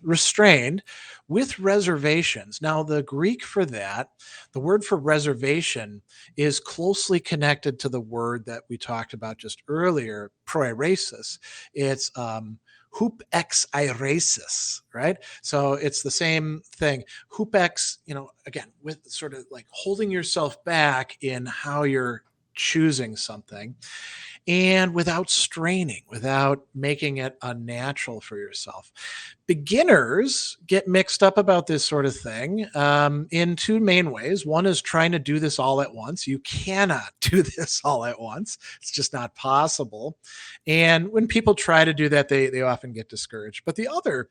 restrained with reservations. Now, the Greek for that, the word for reservation, is closely connected to the word that we talked about just earlier, proairesis. It's hoop ex airesis, right? So it's the same thing. Hoop ex, again, with sort of like holding yourself back in how you're choosing something, and without straining, without making it unnatural for yourself. Beginners get mixed up about this sort of thing in two main ways. One is trying to do this all at once. You cannot do this all at once. It's just not possible. And when people try to do that, they often get discouraged. But the other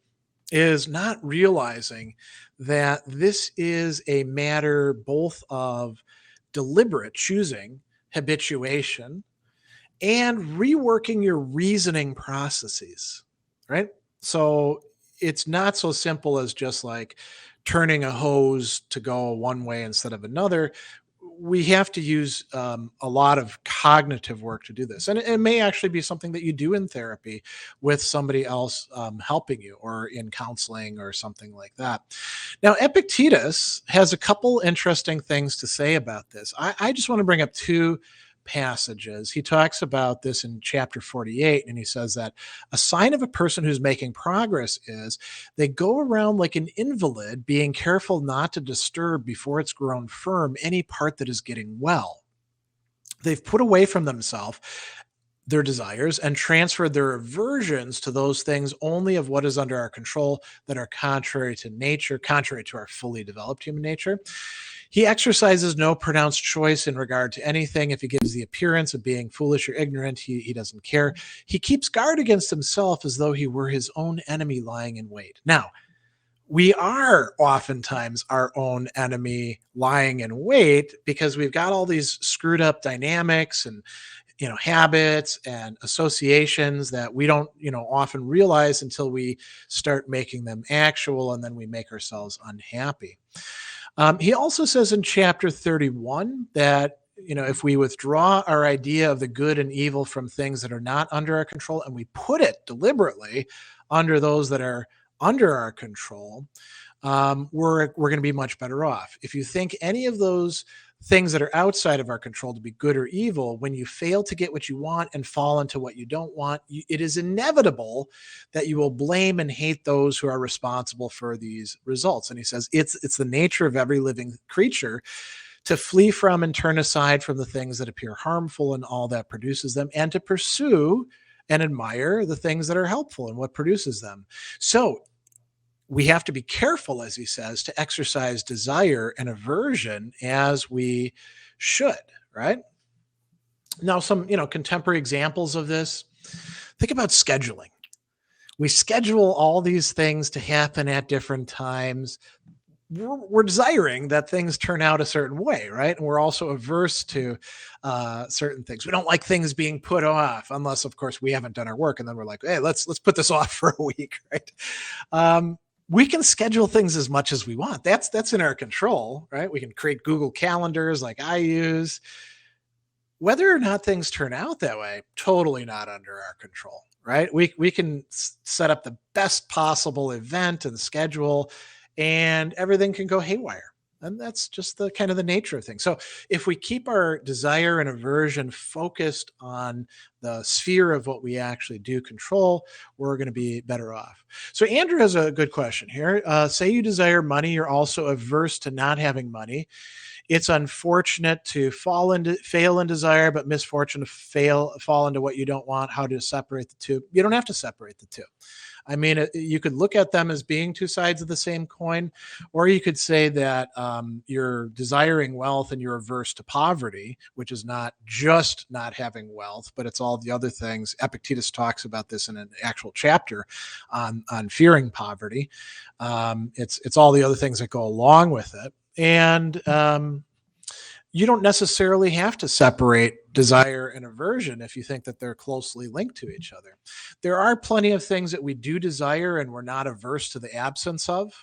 is not realizing that this is a matter both of deliberate choosing, habituation, and reworking your reasoning processes, right? So it's not so simple as just like turning a hose to go one way instead of another. We have to use a lot of cognitive work to do this. And it may actually be something that you do in therapy with somebody else helping you, or in counseling or something like that. Now, Epictetus has a couple interesting things to say about this. I just want to bring up two passages. He talks about this in chapter 48, and he says that a sign of a person who's making progress is they go around like an invalid, being careful not to disturb before it's grown firm any part that is getting well. They've put away from themselves their desires and transferred their aversions to those things only of what is under our control, that are contrary to nature, contrary to our fully developed human nature. He exercises no pronounced choice in regard to anything. If he gives the appearance of being foolish or ignorant, he doesn't care. He keeps guard against himself as though he were his own enemy lying in wait. Now, we are oftentimes our own enemy lying in wait, because we've got all these screwed up dynamics and habits and associations that we don't often realize until we start making them actual, and then we make ourselves unhappy. He also says in chapter 31 that, if we withdraw our idea of the good and evil from things that are not under our control, and we put it deliberately under those that are under our control, we're going to be much better off. If you think any of those things that are outside of our control to be good or evil, when you fail to get what you want and fall into what you don't want, it is inevitable that you will blame and hate those who are responsible for these results. And he says it's the nature of every living creature to flee from and turn aside from the things that appear harmful and all that produces them, and to pursue and admire the things that are helpful and what produces them. So we have to be careful, as he says, to exercise desire and aversion as we should, right? Now, some, contemporary examples of this. Think about scheduling. We schedule all these things to happen at different times. We're desiring that things turn out a certain way, right? And we're also averse to certain things. We don't like things being put off, unless, of course, we haven't done our work, and then we're like, hey, let's put this off for a week, right? We can schedule things as much as we want. That's in our control, right? We can create Google calendars like I use. Whether or not things turn out that way, totally not under our control, right? We can set up the best possible event and schedule, and everything can go haywire. And that's just the kind of the nature of things. So if we keep our desire and aversion focused on the sphere of what we actually do control, we're going to be better off. So Andrew has a good question here. Say you desire money, you're also averse to not having money. It's unfortunate to fail in desire, but misfortune to fall into what you don't want. How to separate the two? You don't have to separate the two. I mean, you could look at them as being two sides of the same coin, or you could say that you're desiring wealth and you're averse to poverty, which is not just not having wealth, but it's all the other things. Epictetus talks about this in an actual chapter on fearing poverty. It's all the other things that go along with it. And you don't necessarily have to separate desire and aversion if you think that they're closely linked to each other. There are plenty of things that we do desire and we're not averse to the absence of.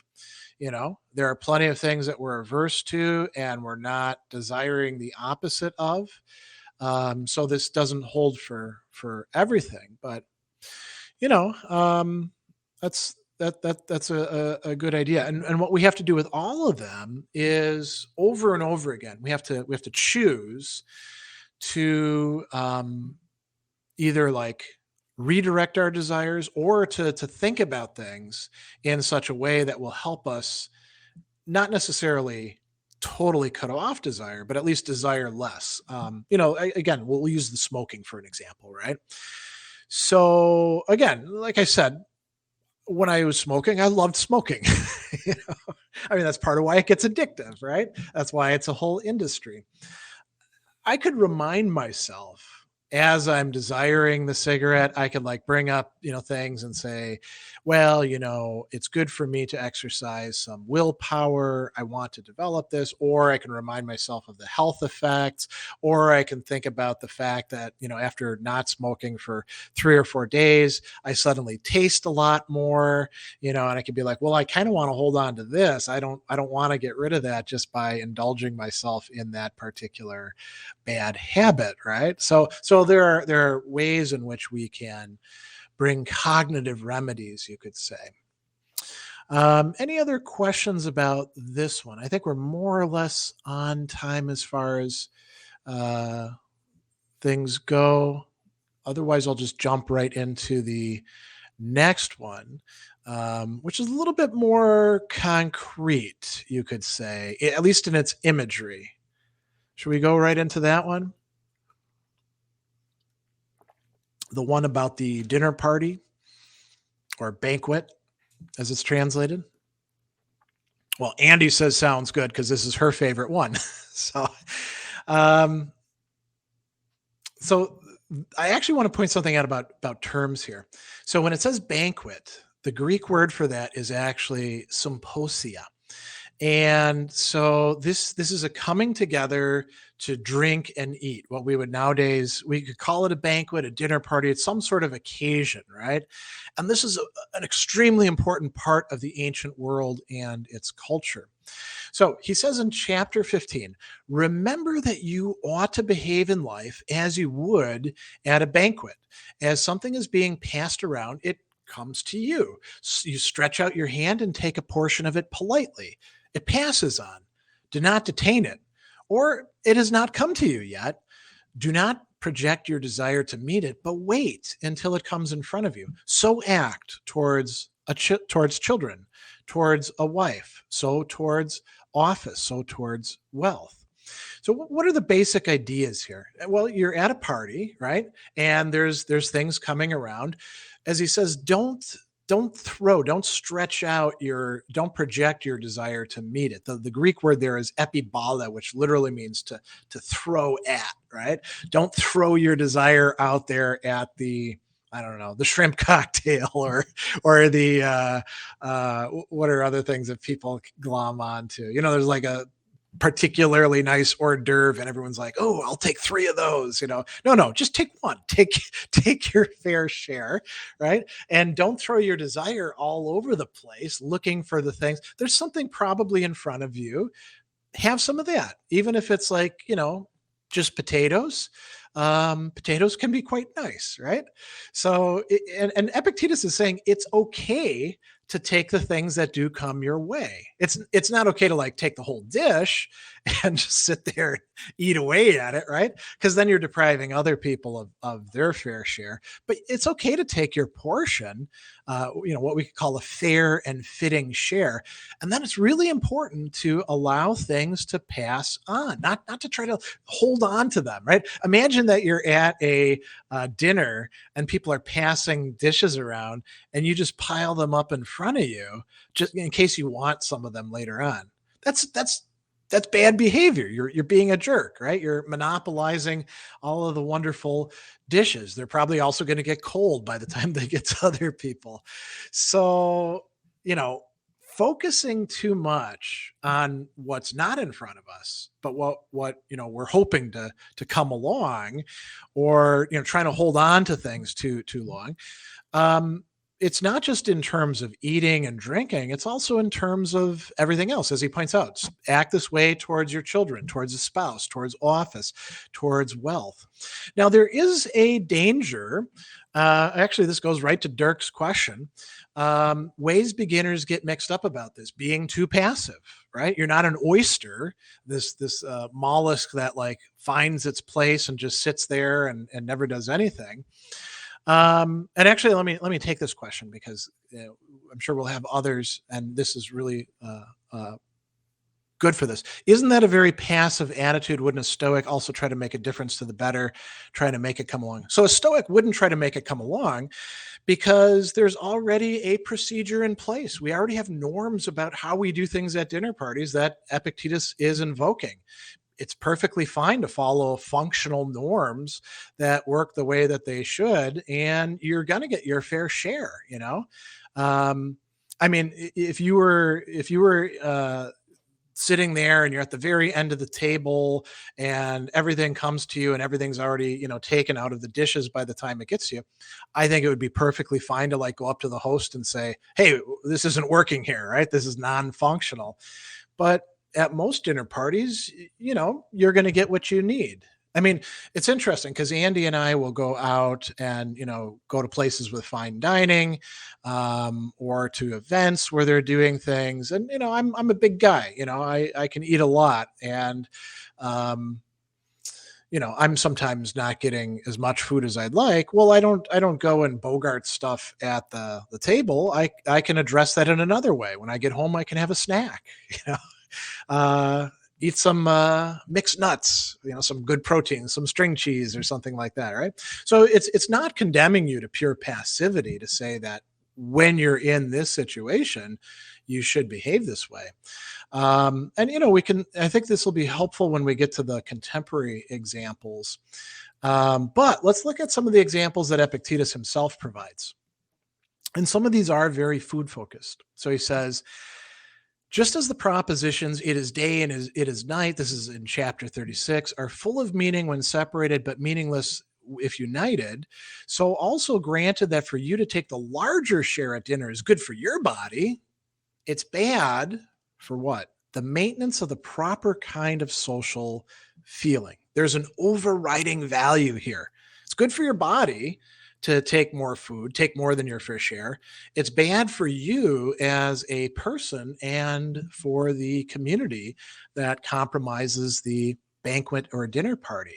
There are plenty of things that we're averse to and we're not desiring the opposite of. So this doesn't hold for everything, but that's That's a good idea. And what we have to do with all of them is over and over again. We have to choose to either like redirect our desires or to think about things in such a way that will help us not necessarily totally cut off desire, but at least desire less. Again, we'll use the smoking for an example, right? So again, like I said, when I was smoking, I loved smoking. you I mean, that's part of why it gets addictive, right? That's why it's a whole industry. I could remind myself as I'm desiring the cigarette, I could like bring up, things and say, well, it's good for me to exercise some willpower. I want to develop this, or I can remind myself of the health effects, or I can think about the fact that, after not smoking for 3 or 4 days, I suddenly taste a lot more, and I could be like, well, I kind of want to hold on to this. I don't want to get rid of that just by indulging myself in that particular bad habit, right? So there are ways in which we can bring cognitive remedies, you could say. Any other questions about this one? I think we're more or less on time as far as things go. Otherwise, I'll just jump right into the next one, which is a little bit more concrete, you could say, at least in its imagery. Should we go right into that one? The one about the dinner party or banquet, as it's translated. Well, Andy says sounds good because this is her favorite one. so, so I actually want to point something out about terms here. So when it says banquet, the Greek word for that is actually symposia. And so this is a coming together to drink and eat. What we could call it a banquet, a dinner party. It's some sort of occasion, right? And this is an extremely important part of the ancient world and its culture. So he says in chapter 15, remember that you ought to behave in life as you would at a banquet. As something is being passed around, it comes to you. You stretch out your hand and take a portion of it politely. It passes on. Do not detain it. Or it has not come to you yet. Do not project your desire to meet it, but wait until it comes in front of you. So act towards towards children, towards a wife, so towards office, so towards wealth. So what are the basic ideas here? Well, you're at a party, right? And there's things coming around. As he says, don't stretch out don't project your desire to meet it. The Greek word there is epibala, which literally means to throw at, right? Don't throw your desire out there at the, I don't know, the shrimp cocktail or the what are other things that people glom onto? There's like a particularly nice hors d'oeuvre and everyone's like, oh, I'll take 3 of those. No, just take one. Take your fair share, right? And don't throw your desire all over the place looking for the things. There's something probably in front of you. Have some of that, even if it's like, just potatoes. Potatoes can be quite nice, right? So and Epictetus is saying it's okay to take the things that do come your way. It's not okay to like take the whole dish and just sit there and eat away at it, right? Because then you're depriving other people of their fair share. But it's okay to take your portion, what we could call a fair and fitting share. And then it's really important to allow things to pass on, not to try to hold on to them, right? Imagine that you're at a dinner and people are passing dishes around and you just pile them up in front of you just in case you want some of them later on. That's bad behavior. You're being a jerk, right? You're monopolizing all of the wonderful dishes. They're probably also going to get cold by the time they get to other people. So, focusing too much on what's not in front of us, but what we're hoping to come along, or trying to hold on to things too long. It's not just in terms of eating and drinking, it's also in terms of everything else. As he points out, act this way towards your children, towards a spouse, towards office, towards wealth. Now, there is a danger. Actually, this goes right to Dirk's question. Ways beginners get mixed up about this: being too passive, right? You're not an oyster, this mollusk that like finds its place and just sits there and never does anything. And actually, let me take this question, because I'm sure we'll have others, and this is really good for this. Isn't that a very passive attitude? Wouldn't a Stoic also try to make a difference to the better, trying to make it come along? So a Stoic wouldn't try to make it come along, because there's already a procedure in place. We already have norms about how we do things at dinner parties that Epictetus is invoking. It's perfectly fine to follow functional norms that work the way that they should, and you're going to get your fair share, I mean, if you were sitting there and you're at the very end of the table and everything comes to you and everything's already, taken out of the dishes by the time it gets to you, I think it would be perfectly fine to like go up to the host and say, hey, this isn't working here, right? This is non-functional. But at most dinner parties, you're going to get what you need. I mean, it's interesting because Andy and I will go out and, go to places with fine dining, or to events where they're doing things. And, I'm a big guy, I can eat a lot. And, I'm sometimes not getting as much food as I'd like. Well, I don't go and bogart stuff at the table. I can address that in another way. When I get home, I can have a snack, eat some mixed nuts, some good protein, some string cheese or something like that, right? So it's not condemning you to pure passivity to say that when you're in this situation, you should behave this way. And I think this will be helpful when we get to the contemporary examples. But let's look at some of the examples that Epictetus himself provides. And some of these are very food focused. So he says, just as the propositions, it is day and it is night, this is in chapter 36, are full of meaning when separated, but meaningless if united, so also granted that for you to take the larger share at dinner is good for your body, it's bad for what? The maintenance of the proper kind of social feeling. There's an overriding value here. It's good for your body to take more food, take more than your fair share. It's bad for you as a person and for the community that compromises the banquet or a dinner party.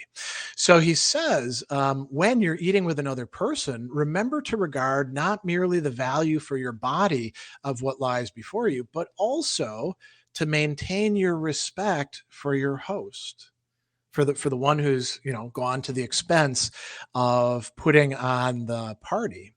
So he says, when you're eating with another person, remember to regard not merely the value for your body of what lies before you, but also to maintain your respect for your host, for the one who's gone to the expense of putting on the party.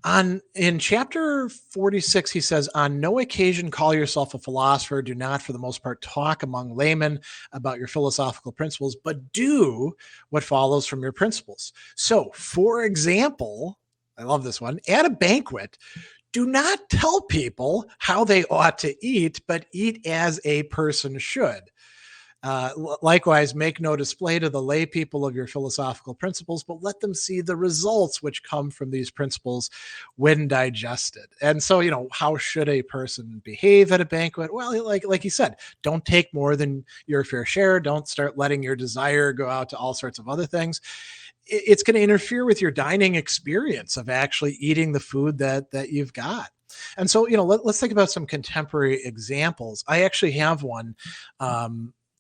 In chapter 46, he says, on no occasion call yourself a philosopher. Do not, for the most part, talk among laymen about your philosophical principles, but do what follows from your principles. So, for example, I love this one, at a banquet, do not tell people how they ought to eat, but eat as a person should. Likewise, make no display to the lay people of your philosophical principles, but let them see the results which come from these principles when digested. And so, how should a person behave at a banquet? Well, like he said, don't take more than your fair share. Don't start letting your desire go out to all sorts of other things. It's going to interfere with your dining experience of actually eating the food that you've got. And so, let's think about some contemporary examples. I actually have one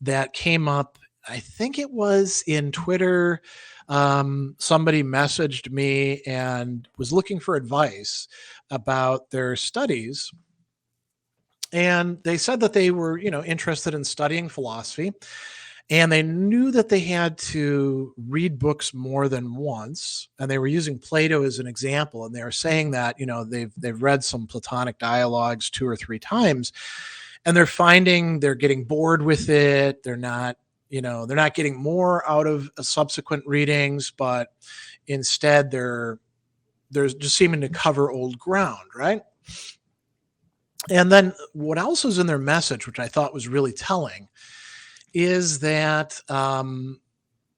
that came up, I think it was in Twitter. Somebody messaged me and was looking for advice about their studies. And they said that they were, interested in studying philosophy. And they knew that they had to read books more than once. And they were using Plato as an example. And they were saying that, they've read some Platonic dialogues 2 or 3 times. And they're finding they're getting bored with it. They're not getting more out of subsequent readings, but instead they're just seeming to cover old ground, right? And then what else is in their message, which I thought was really telling, is that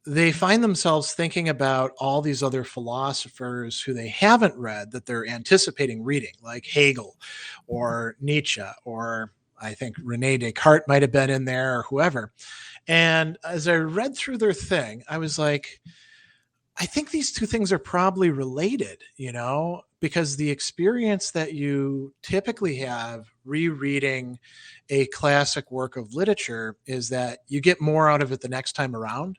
they find themselves thinking about all these other philosophers who they haven't read that they're anticipating reading, like Hegel or Nietzsche, or I think Rene Descartes might have been in there, or whoever. And as I read through their thing, I was like, I think these two things are probably related, because the experience that you typically have rereading a classic work of literature is that you get more out of it the next time around.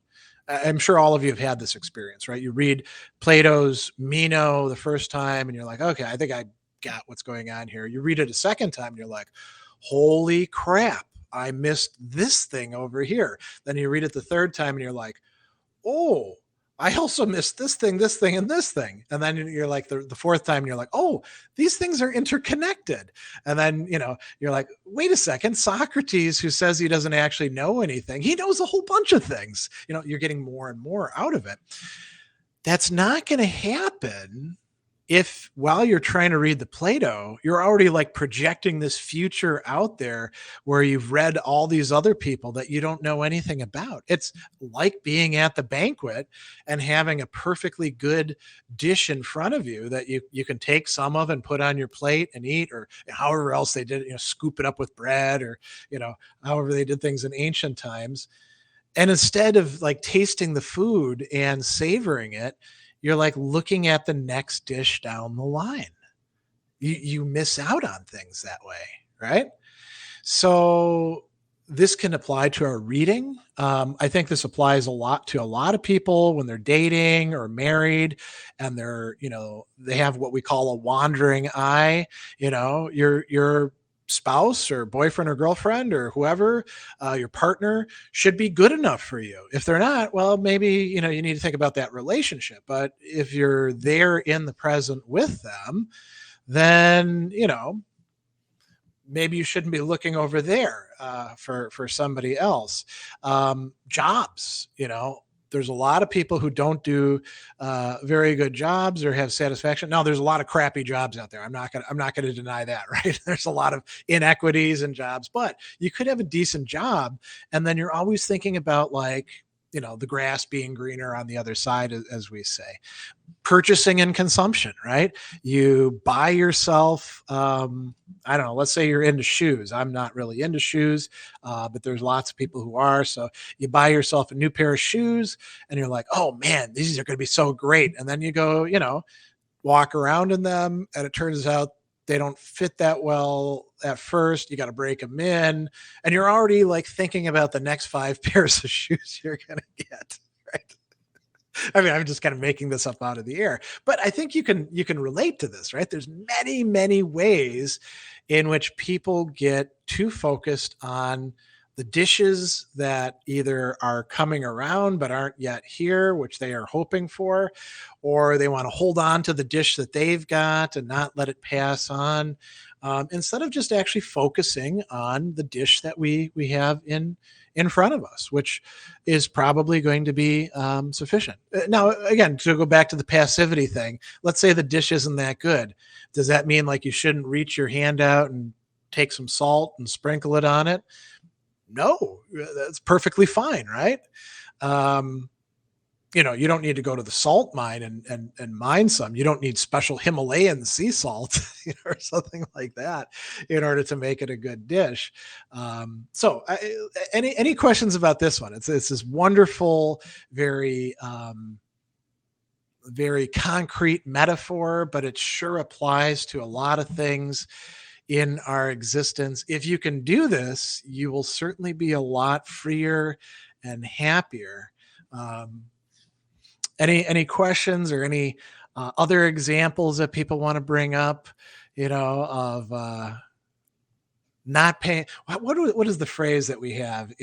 I'm sure all of you have had this experience, right? You read Plato's Meno the first time and you're like, okay, I think I got what's going on here. You read it a second time and you're like, holy crap, I missed this thing over here. Then you read it the third time and you're like, oh, I also missed this thing, and this thing. And then you're like the fourth time, and you're like, oh, these things are interconnected. And then, you're like, wait a second, Socrates, who says he doesn't actually know anything, he knows a whole bunch of things. You're getting more and more out of it. That's not going to happen if while you're trying to read the Plato, you're already like projecting this future out there where you've read all these other people that you don't know anything about. It's like being at the banquet and having a perfectly good dish in front of you that you can take some of and put on your plate and eat, or however else they did it, scoop it up with bread, or, however they did things in ancient times. And instead of like tasting the food and savoring it, you're like looking at the next dish down the line. You miss out on things that way, right? So this can apply to our reading. I think this applies a lot to a lot of people when they're dating or married, and they have what we call a wandering eye. Your spouse or boyfriend or girlfriend or whoever, your partner, should be good enough for you. If they're not, well, maybe, you need to think about that relationship. But if you're there in the present with them, then, maybe you shouldn't be looking over there for somebody else. Jobs, there's a lot of people who don't do very good jobs or have satisfaction. Now, there's a lot of crappy jobs out there. I'm not gonna deny that, right? There's a lot of inequities in jobs, but you could have a decent job, and then you're always thinking about the grass being greener on the other side, as we say. Purchasing and consumption, right? You buy yourself, I don't know, let's say you're into shoes. I'm not really into shoes, but there's lots of people who are. So you buy yourself a new pair of shoes and you're like, oh man, these are going to be so great. And then you go, walk around in them, and it turns out they don't fit that well at first. You got to break them in, and you're already like thinking about the next 5 pairs of shoes you're going to get, right? I mean, I'm just kind of making this up out of the air, but I think you can relate to this, right? There's many, many ways in which people get too focused on the dishes that either are coming around but aren't yet here, which they are hoping for, or they want to hold on to the dish that they've got and not let it pass on, instead of just actually focusing on the dish that we have in front of us, which is probably going to be sufficient. Now, again, to go back to the passivity thing, let's say the dish isn't that good. Does that mean like you shouldn't reach your hand out and take some salt and sprinkle it on it? No, that's perfectly fine, right? You don't need to go to the salt mine and mine some. You don't need special Himalayan sea salt, or something like that in order to make it a good dish. So any questions about this one? It's this wonderful, very, very concrete metaphor, but it sure applies to a lot of things in our existence. If you can do this, you will certainly be a lot freer and happier. Any questions or any other examples that people want to bring up, of not paying? What is the phrase that we have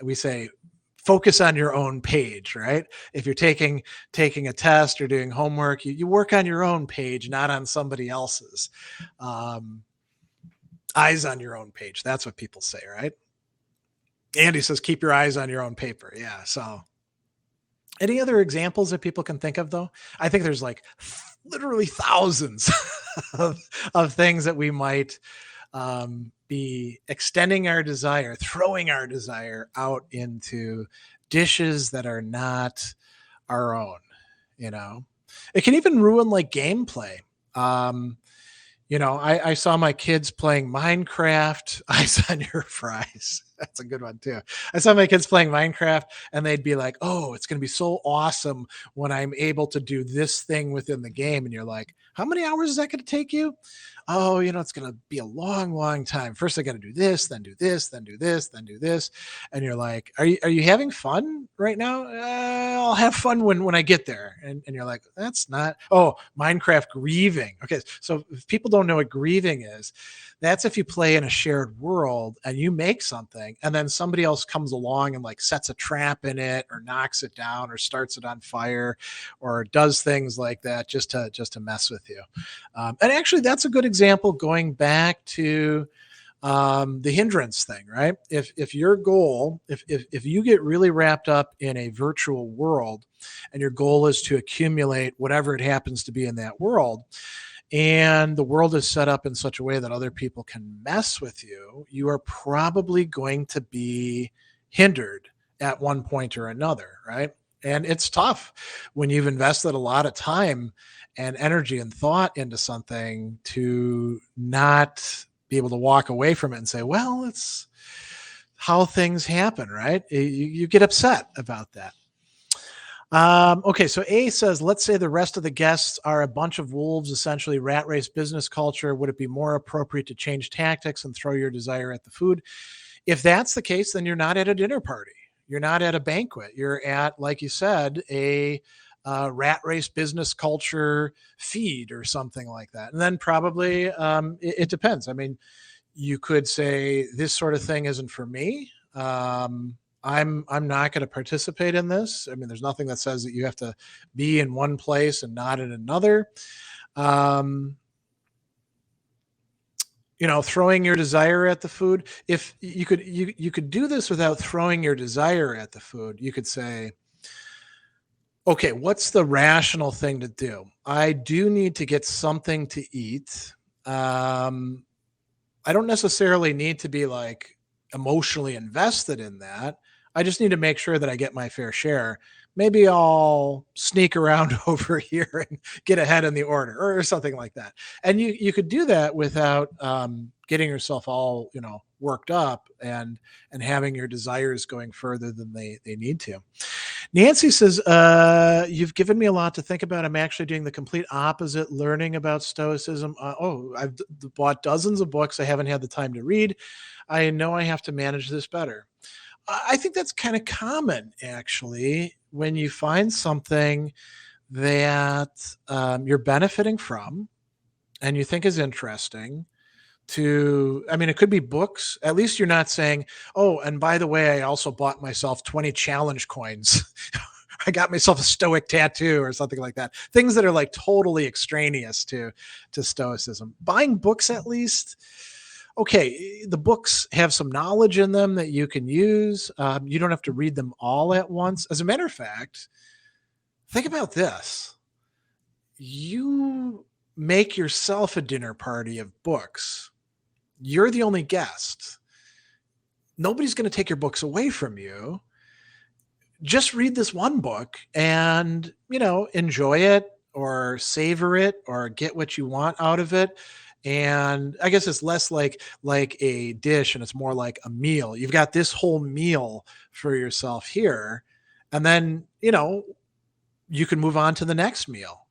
we say, focus on your own page, right? If you're taking a test or doing homework, you work on your own page, not on somebody else's. Eyes on your own page. That's what people say, right? Andy says, keep your eyes on your own paper. Yeah. So any other examples that people can think of, though? I think there's like literally thousands of things that we might be extending our desire, throwing our desire out into dishes that are not our own. It can even ruin like gameplay. I saw my kids playing Minecraft, eyes on your fries. That's a good one too. I saw my kids playing Minecraft and they'd be like, "Oh, it's going to be so awesome when I'm able to do this thing within the game." And you're like, "How many hours is that going to take you?" "Oh, it's going to be a long, long time. First I got to do this, then do this, then do this, then do this." And you're like, "Are you having fun right now?" I'll have fun when I get there." And you're like, "That's not." Oh, Minecraft grieving. Okay, so if people don't know what grieving is, that's if you play in a shared world and you make something and then somebody else comes along and like sets a trap in it or knocks it down or starts it on fire or does things like that just to mess with you. And actually, that's a good example going back to the hindrance thing, right? If your goal, if you get really wrapped up in a virtual world and your goal is to accumulate whatever it happens to be in that world, and the world is set up in such a way that other people can mess with you, you are probably going to be hindered at one point or another, right? And it's tough when you've invested a lot of time and energy and thought into something to not be able to walk away from it and say, well, it's how things happen, right? You get upset about that. Okay, so A says, let's say the rest of the guests are a bunch of wolves, essentially rat race business culture. Would it be more appropriate to change tactics and throw your desire at the food? If that's the case, then you're not at a dinner party. You're not at a banquet. You're at, like you said, a rat race business culture feed or something like that. And then probably it depends. I mean, you could say this sort of thing isn't for me. I'm not going to participate in this. I mean, there's nothing that says that you have to be in one place and not in another. Throwing your desire at the food. If you could do this without throwing your desire at the food. You could say, okay, what's the rational thing to do? I do need to get something to eat. I don't necessarily need to be like emotionally invested in that. I just need to make sure that I get my fair share. Maybe I'll sneak around over here and get ahead in the order or something like that. And you could do that without getting yourself all, worked up and having your desires going further than they need to. Nancy says, you've given me a lot to think about. I'm actually doing the complete opposite, learning about Stoicism. I've bought dozens of books I haven't had the time to read. I know I have to manage this better. I think that's kind of common, actually, when you find something that you're benefiting from and you think is interesting. It could be books. At least you're not saying, oh, and by the way, I also bought myself 20 challenge coins. I got myself a Stoic tattoo or something like that. Things that are like totally extraneous to Stoicism. Buying books, at least. Okay, the books have some knowledge in them that you can use. You don't have to read them all at once. As a matter of fact, think about this. You make yourself a dinner party of books. You're the only guest. Nobody's going to take your books away from you. Just read this one book and, enjoy it or savor it or get what you want out of it. And I guess it's less like a dish and it's more like a meal. You've got this whole meal for yourself here. And then, you can move on to the next meal.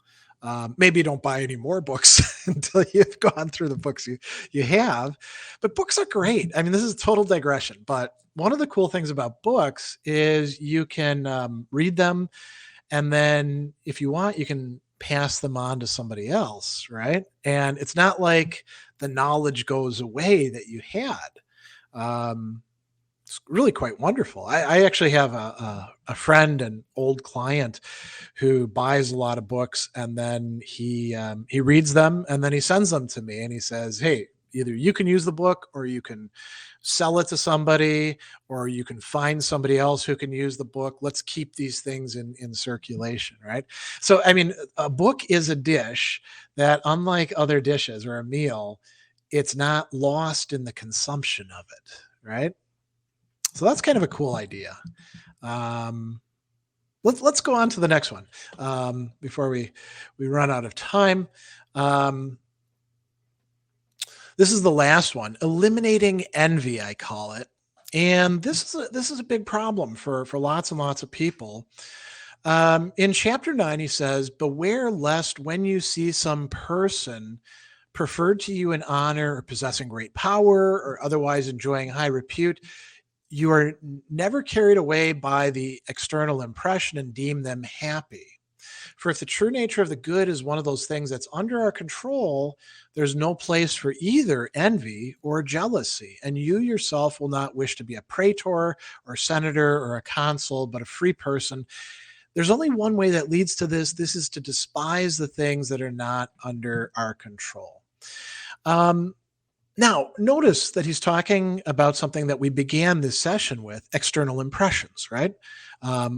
Maybe you don't buy any more books until you've gone through the books you have. But books are great. I mean, this is total digression. But one of the cool things about books is you can read them. And then if you want, you can pass them on to somebody else, right? And it's not like the knowledge goes away that you had. It's really quite wonderful. I actually have a friend, an old client, who buys a lot of books, and then he reads them, and then he sends them to me, and he says, "Hey, either you can use the book, or you can sell it to somebody, or you can find somebody else who can use the book. Let's keep these things in circulation," right? So, I mean, a book is a dish that, unlike other dishes or a meal, it's not lost in the consumption of it, right? So that's kind of a cool idea. Let's go on to the next one before we run out of time. This is the last one. Eliminating envy, I call it. And this is a big problem for lots and lots of people. In chapter 9, he says, "Beware lest when you see some person preferred to you in honor or possessing great power or otherwise enjoying high repute, you are never carried away by the external impression and deem them happy. For if the true nature of the good is one of those things that's under our control, there's no place for either envy or jealousy. And you yourself will not wish to be a praetor or senator or a consul, but a free person. There's only one way that leads to this. This is to despise the things that are not under our control." Um, Now, notice that he's talking about something that we began this session with, external impressions, right?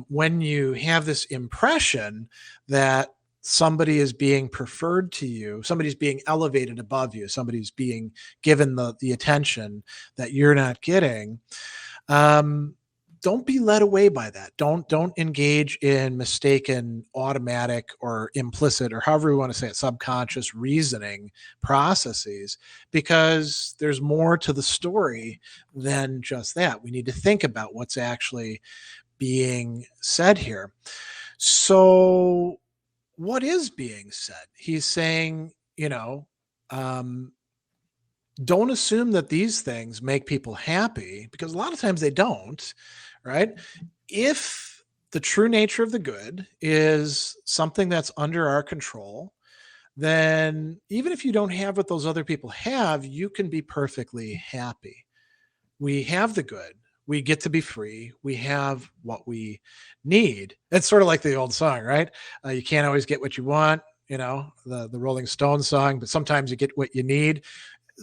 When you have this impression that somebody is being preferred to you, somebody's being elevated above you, somebody's being given the attention that you're not getting, um, don't be led away by that. Don't engage in mistaken, automatic, or implicit, or however we want to say it, subconscious reasoning processes, because there's more to the story than just that. We need to think about what's actually being said here. So, what is being said? He's saying, um, don't assume that these things make people happy, because a lot of times they don't, right? If the true nature of the good is something that's under our control, then even if you don't have what those other people have, you can be perfectly happy. We have the good. We get to be free. We have what we need. It's sort of like the old song, right? You can't always get what you want, the Rolling Stones song, but sometimes you get what you need.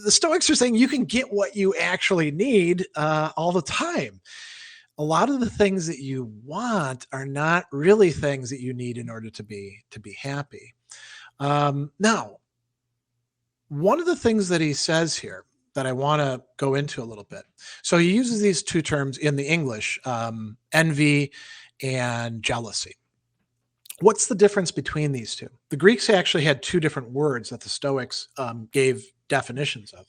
The Stoics are saying you can get what you actually need all the time. A lot of the things that you want are not really things that you need in order to be happy. Now, one of the things that he says here that I want to go into a little bit. So he uses these two terms in the English, envy and jealousy. What's the difference between these two? The Greeks actually had two different words that the Stoics gave definitions of.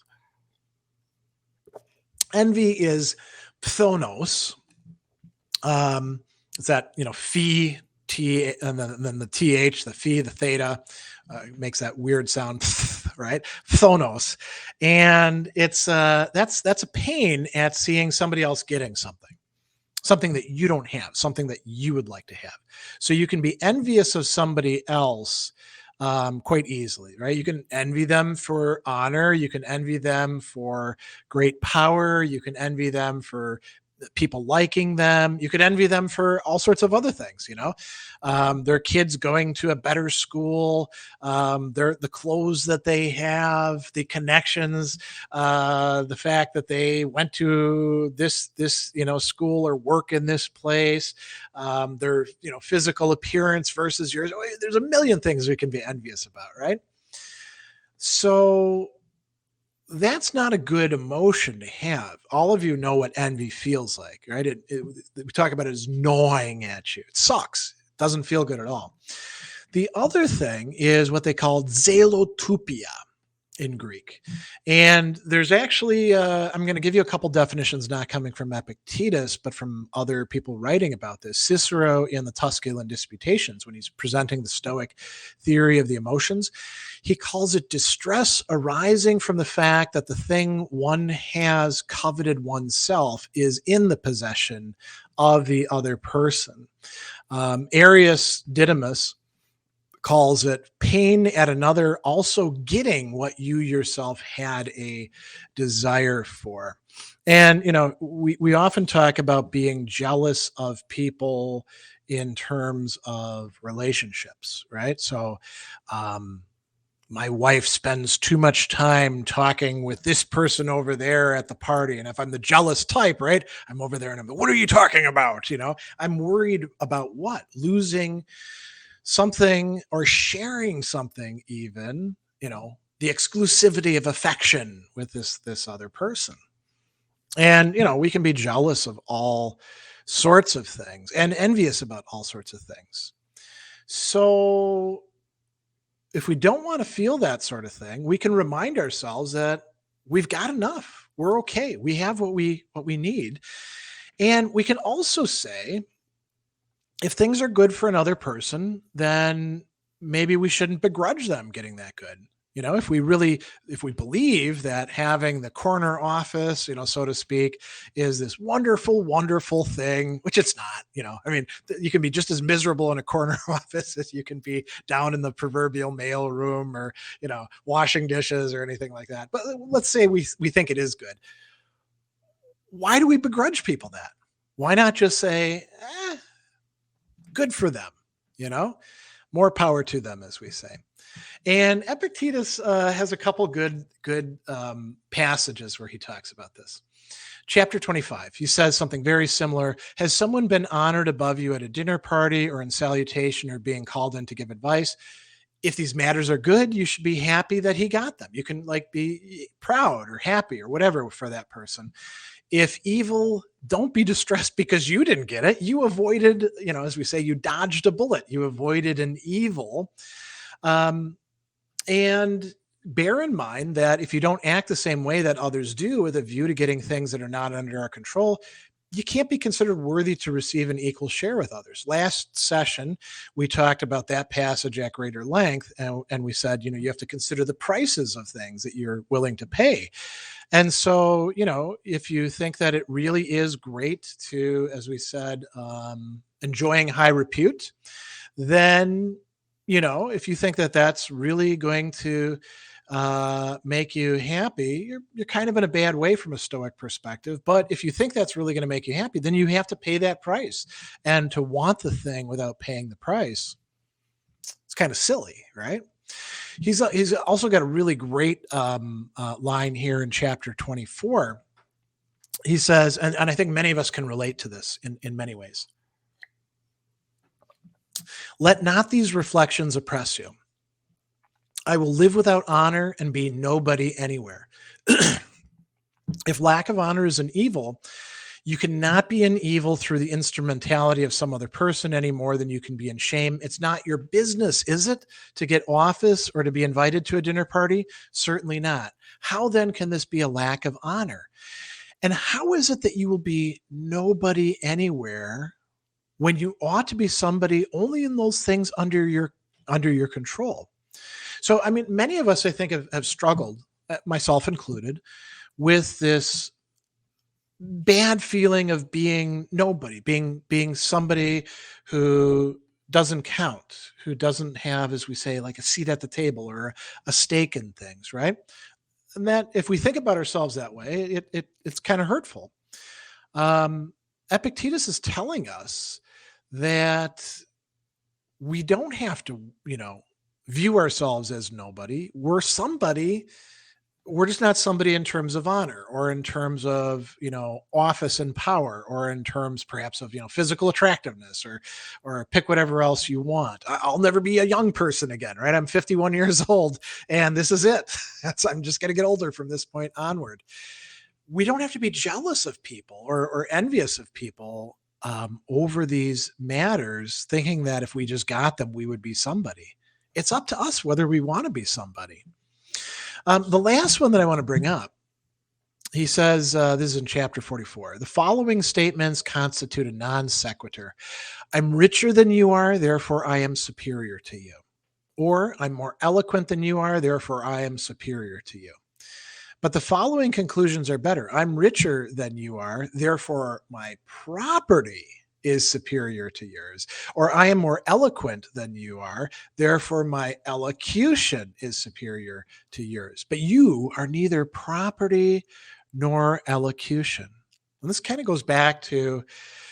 Envy is phthonos. It's that, phi, t, and then the th, the phi, the theta, makes that weird sound, right? Phthonos. And it's that's a pain at seeing somebody else getting something that you don't have, something that you would like to have. So you can be envious of somebody else quite easily, right? You can envy them for honor. You can envy them for great power. You can envy them for people liking them. You could envy them for all sorts of other things, their kids going to a better school, the clothes that they have, the connections, the fact that they went to this school or work in this place, their physical appearance versus yours. There's a million things we can be envious about, right? So that's not a good emotion to have. All of you know what envy feels like, right? We talk about it as gnawing at you. It sucks. It doesn't feel good at all. The other thing is what they call zelotupia in Greek. And there's actually, I'm going to give you a couple definitions, not coming from Epictetus, but from other people writing about this. Cicero in the Tusculan Disputations, when he's presenting the Stoic theory of the emotions, he calls it distress arising from the fact that the thing one has coveted oneself is in the possession of the other person. Arius Didymus calls it pain at another also getting what you yourself had a desire for. And, we often talk about being jealous of people in terms of relationships, right? So, my wife spends too much time talking with this person over there at the party. And if I'm the jealous type, right, I'm over there and I'm, what are you talking about? I'm worried about what? Losing something or sharing something, even, the exclusivity of affection with this other person. And, we can be jealous of all sorts of things and envious about all sorts of things. So if we don't want to feel that sort of thing, we can remind ourselves that we've got enough. We're okay. We have what we need. And we can also say, if things are good for another person, then maybe we shouldn't begrudge them getting that good. If we believe that having the corner office, so to speak, is this wonderful, wonderful thing, which it's not. I mean, you can be just as miserable in a corner office as you can be down in the proverbial mail room, or washing dishes or anything like that. But let's say we think it is good. Why do we begrudge people that? Why not just say, good for them, more power to them, as we say. And Epictetus has a couple good passages where he talks about this. Chapter 25, he says something very similar. Has someone been honored above you at a dinner party or in salutation or being called in to give advice? If these matters are good, you should be happy that he got them. You can be proud or happy or whatever for that person. If evil, don't be distressed because you didn't get it. You avoided, as we say, you dodged a bullet. You avoided an evil. And bear in mind that if you don't act the same way that others do with a view to getting things that are not under our control, you can't be considered worthy to receive an equal share with others. Last session, we talked about that passage at greater length, and we said, you have to consider the prices of things that you're willing to pay. And so, if you think that it really is great to, as we said, enjoying high repute, then, if you think that that's really going to make you happy, you're kind of in a bad way from a Stoic perspective. But if you think that's really going to make you happy, then you have to pay that price. And to want the thing without paying the price, it's kind of silly, right? He's also got a really great line here in chapter 24. He says, and I think many of us can relate to this in many ways. Let not these reflections oppress you. I will live without honor and be nobody anywhere. If lack of honor is an evil, you cannot be an evil through the instrumentality of some other person any more than you can be in shame. It's not your business, is it, to get office or to be invited to a dinner party? Certainly not. How then can this be a lack of honor? And how is it that you will be nobody anywhere when you ought to be somebody only in those things under your control? So, I mean, many of us, I think, have struggled, myself included, with this bad feeling of being nobody, being somebody who doesn't count, who doesn't have, as we say, like a seat at the table or a stake in things, right? And that, if we think about ourselves that way, it's kind of hurtful. Epictetus is telling us that we don't have to, view ourselves as nobody. We're somebody. We're just not somebody in terms of honor or in terms of, office and power, or in terms perhaps of, physical attractiveness, or pick whatever else you want. I'll never be a young person again, right? I'm 51 years old and this is it. I'm just going to get older from this point onward. We don't have to be jealous of people or envious of people over these matters, thinking that if we just got them, we would be somebody. It's up to us whether we want to be somebody. The last one that I want to bring up, he says, this is in chapter 44, the following statements constitute a non sequitur. I'm richer than you are, therefore I am superior to you. Or I'm more eloquent than you are, therefore I am superior to you. But the following conclusions are better. I'm richer than you are, therefore my property is superior to yours. Or I am more eloquent than you are, therefore my elocution is superior to yours. But you are neither property nor elocution. And this kind of goes back to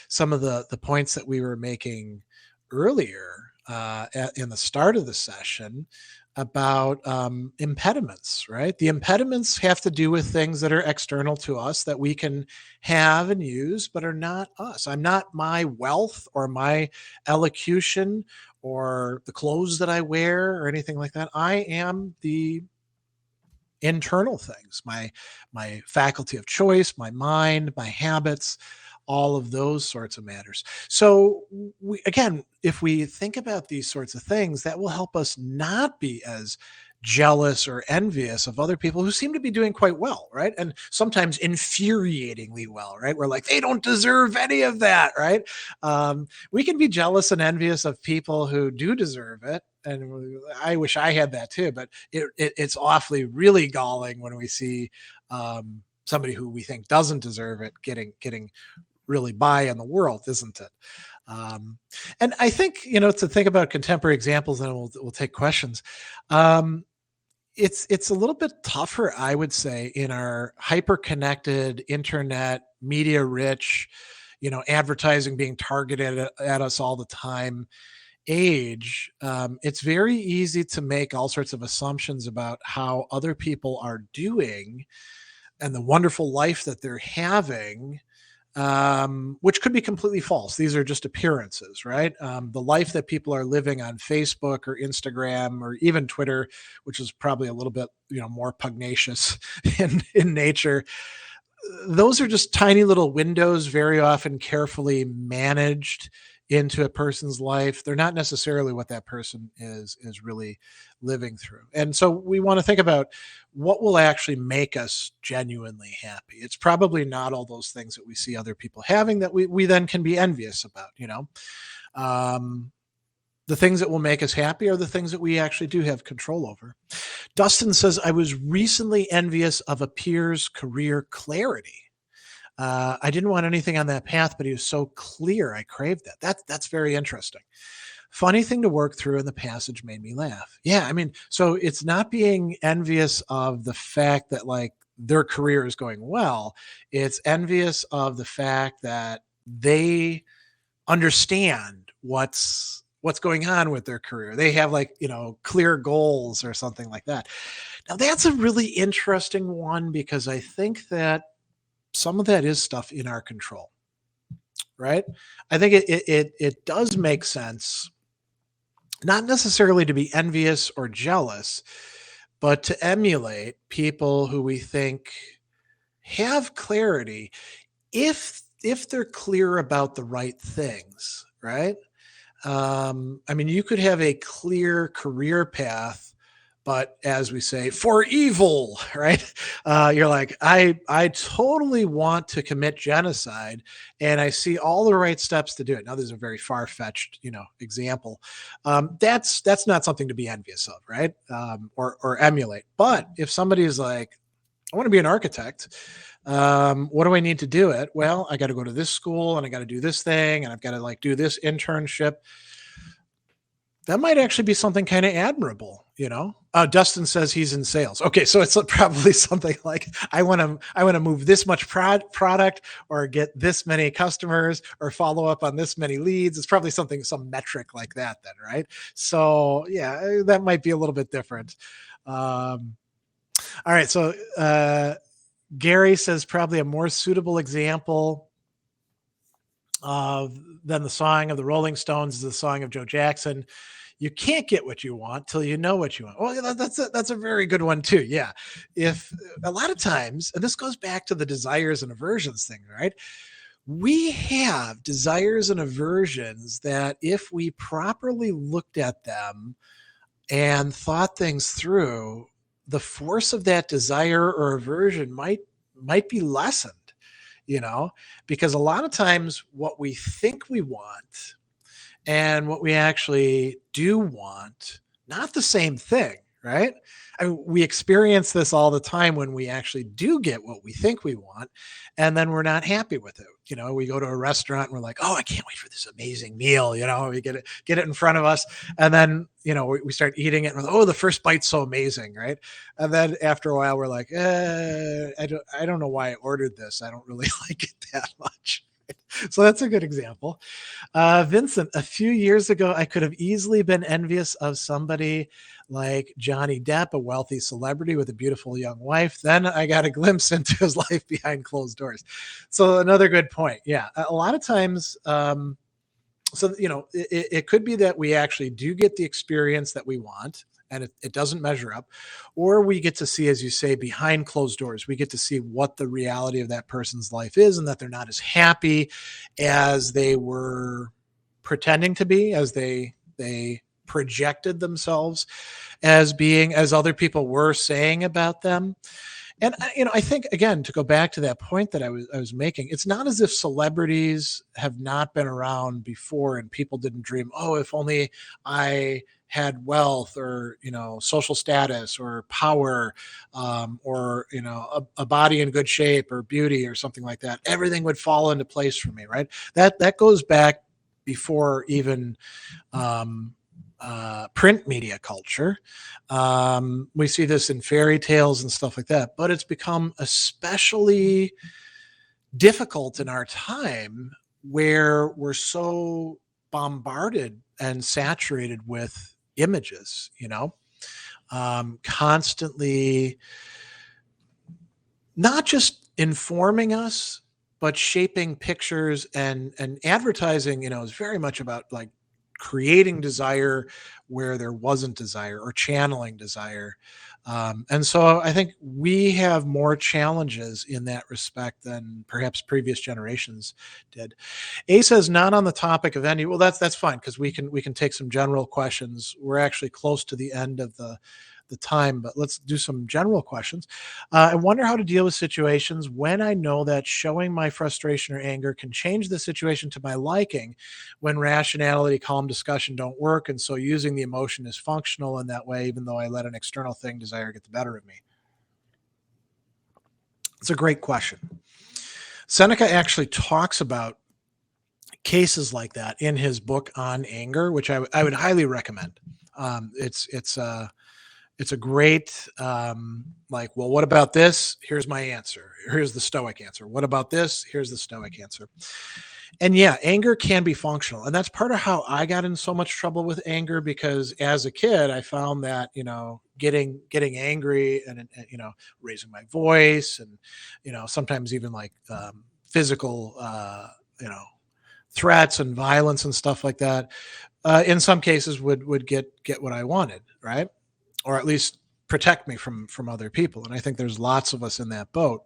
some of the points that we were making earlier in the start of the session about impediments, right? The impediments have to do with things that are external to us that we can have and use, but are not us. I'm not my wealth or my elocution or the clothes that I wear or anything like that. I am the internal things, my faculty of choice, my mind, my habits, all of those sorts of matters. So again, if we think about these sorts of things, that will help us not be as jealous or envious of other people who seem to be doing quite well, right? And sometimes infuriatingly well, right? We're like, they don't deserve any of that, right? We can be jealous and envious of people who do deserve it. And I wish I had that too, but it's awfully really galling when we see somebody who we think doesn't deserve it getting really by in the world, isn't it? And I think, to think about contemporary examples, and we'll take questions. It's a little bit tougher, I would say, in our hyper-connected, internet, media-rich, advertising being targeted at us all the time age. It's very easy to make all sorts of assumptions about how other people are doing and the wonderful life that they're having, which could be completely false. These are just appearances, right? The life that people are living on Facebook or Instagram or even Twitter, which is probably a little bit, more pugnacious in nature. Those are just tiny little windows, very often carefully managed into a person's life. They're not necessarily what that person is really living through. And so we want to think about what will actually make us genuinely happy. It's probably not all those things that we see other people having that we then can be envious about, the things that will make us happy are the things that we actually do have control over. Dustin says, I was recently envious of a peer's career clarity. I didn't want anything on that path, but he was so clear. I craved that. That's very interesting. Funny thing to work through, and the passage made me laugh. Yeah, so it's not being envious of the fact that like their career is going well. It's envious of the fact that they understand what's going on with their career. They have clear goals or something like that. Now that's a really interesting one, because I think that some of that is stuff in our control, right? I think it does make sense, not necessarily to be envious or jealous, but to emulate people who we think have clarity if they're clear about the right things, right? You could have a clear career path, but as we say, for evil, right? You're like, I totally want to commit genocide, and I see all the right steps to do it. Now, there's a very far-fetched, example. That's not something to be envious of, right? Or emulate. But if somebody is like, I want to be an architect, what do I need to do it? Well, I got to go to this school, and I got to do this thing, and I've got to do this internship. That might actually be something kind of admirable, Dustin says he's in sales. Okay, so it's probably something like I want to move this much product, or get this many customers, or follow up on this many leads. It's probably some metric like that, then, right? So yeah, that might be a little bit different. All right, so Gary says probably a more suitable example than the song of the Rolling Stones is the song of Joe Jackson. You can't get what you want till you know what you want. Well, that's a very good one too. Yeah. If a lot of times, and this goes back to the desires and aversions thing, right? We have desires and aversions that if we properly looked at them and thought things through, the force of that desire or aversion might be lessened, because a lot of times what we think we want and what we actually do want, not the same thing, right? We experience this all the time when we actually do get what we think we want, and then we're not happy with it. We go to a restaurant and we're like, oh, I can't wait for this amazing meal. We get it in front of us, and then we start eating it, and we're like, oh, the first bite's so amazing, right? And then after a while, we're like, I don't know why I ordered this. I don't really like it that much. So that's a good example. Vincent, a few years ago, I could have easily been envious of somebody like Johnny Depp, a wealthy celebrity with a beautiful young wife. Then I got a glimpse into his life behind closed doors. So another good point. Yeah, a lot of times, it could be that we actually do get the experience that we want, and it doesn't measure up, or we get to see, as you say, behind closed doors. We get to see what the reality of that person's life is, and that they're not as happy as they were pretending to be, as they projected themselves as being as other people were saying about them. And I think, again, to go back to that point that I was making, it's not as if celebrities have not been around before and people didn't dream, oh, if only I had wealth or social status or power, or a body in good shape or beauty or something like that, everything would fall into place for me, right? That goes back before even print media culture. We see this in fairy tales and stuff like that, but it's become especially difficult in our time where we're so bombarded and saturated with images, constantly not just informing us, but shaping pictures, and advertising, is very much about like creating desire where there wasn't desire, or channeling desire. And so I think we have more challenges in that respect than perhaps previous generations did. A says, not on the topic of any. Well, that's fine, because we can take some general questions. We're actually close to the end of the time, but let's do some general questions. I wonder how to deal with situations when I know that showing my frustration or anger can change the situation to my liking, when rationality, calm discussion don't work, and so using the emotion is functional in that way, even though I let an external thing, desire, get the better of me. It's a great question. Seneca actually talks about cases like that in his book on anger, which I would highly recommend. It's a great, well, what about this? Here's my answer. Here's the Stoic answer. What about this? Here's the Stoic answer. And yeah, anger can be functional. And that's part of how I got in so much trouble with anger, because as a kid, I found that, getting angry and raising my voice and, sometimes even like physical, threats and violence and stuff like that, in some cases would get what I wanted, right? Or at least protect me from other people. And I think there's lots of us in that boat.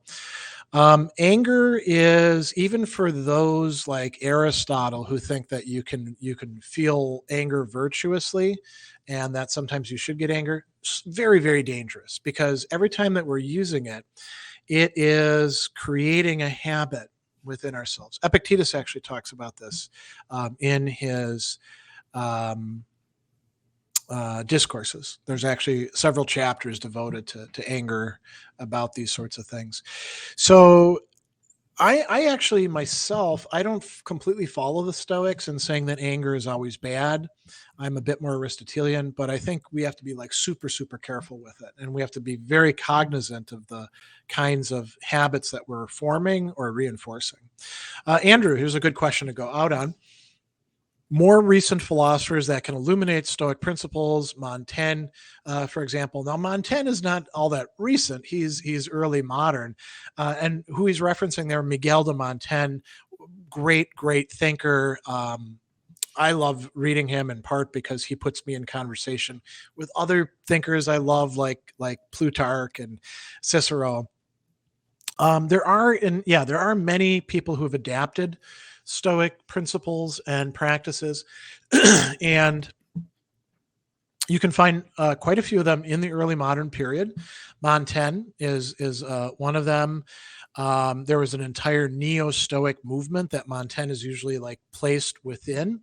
Anger is, even for those like Aristotle who think that you can feel anger virtuously, and that sometimes you should get anger, very, very dangerous, because every time that we're using it, it is creating a habit within ourselves. Epictetus actually talks about this in his discourses. There's actually several chapters devoted to anger, about these sorts of things. So I actually myself, I don't completely follow the Stoics in saying that anger is always bad. I'm a bit more Aristotelian, but I think we have to be like super, super careful with it. And we have to be very cognizant of the kinds of habits that we're forming or reinforcing. Andrew, here's a good question to go out on. More recent philosophers that can illuminate Stoic principles, Montaigne, for example. Now, Montaigne is not all that recent. He's early modern. And who he's referencing there, Miguel de Montaigne, great thinker. I love reading him in part because he puts me in conversation with other thinkers I love, like Plutarch and Cicero. There are many people who have adapted Stoic principles and practices, and you can find quite a few of them in the early modern period. Montaigne is one of them. There was an entire neo-Stoic movement that Montaigne is usually like placed within,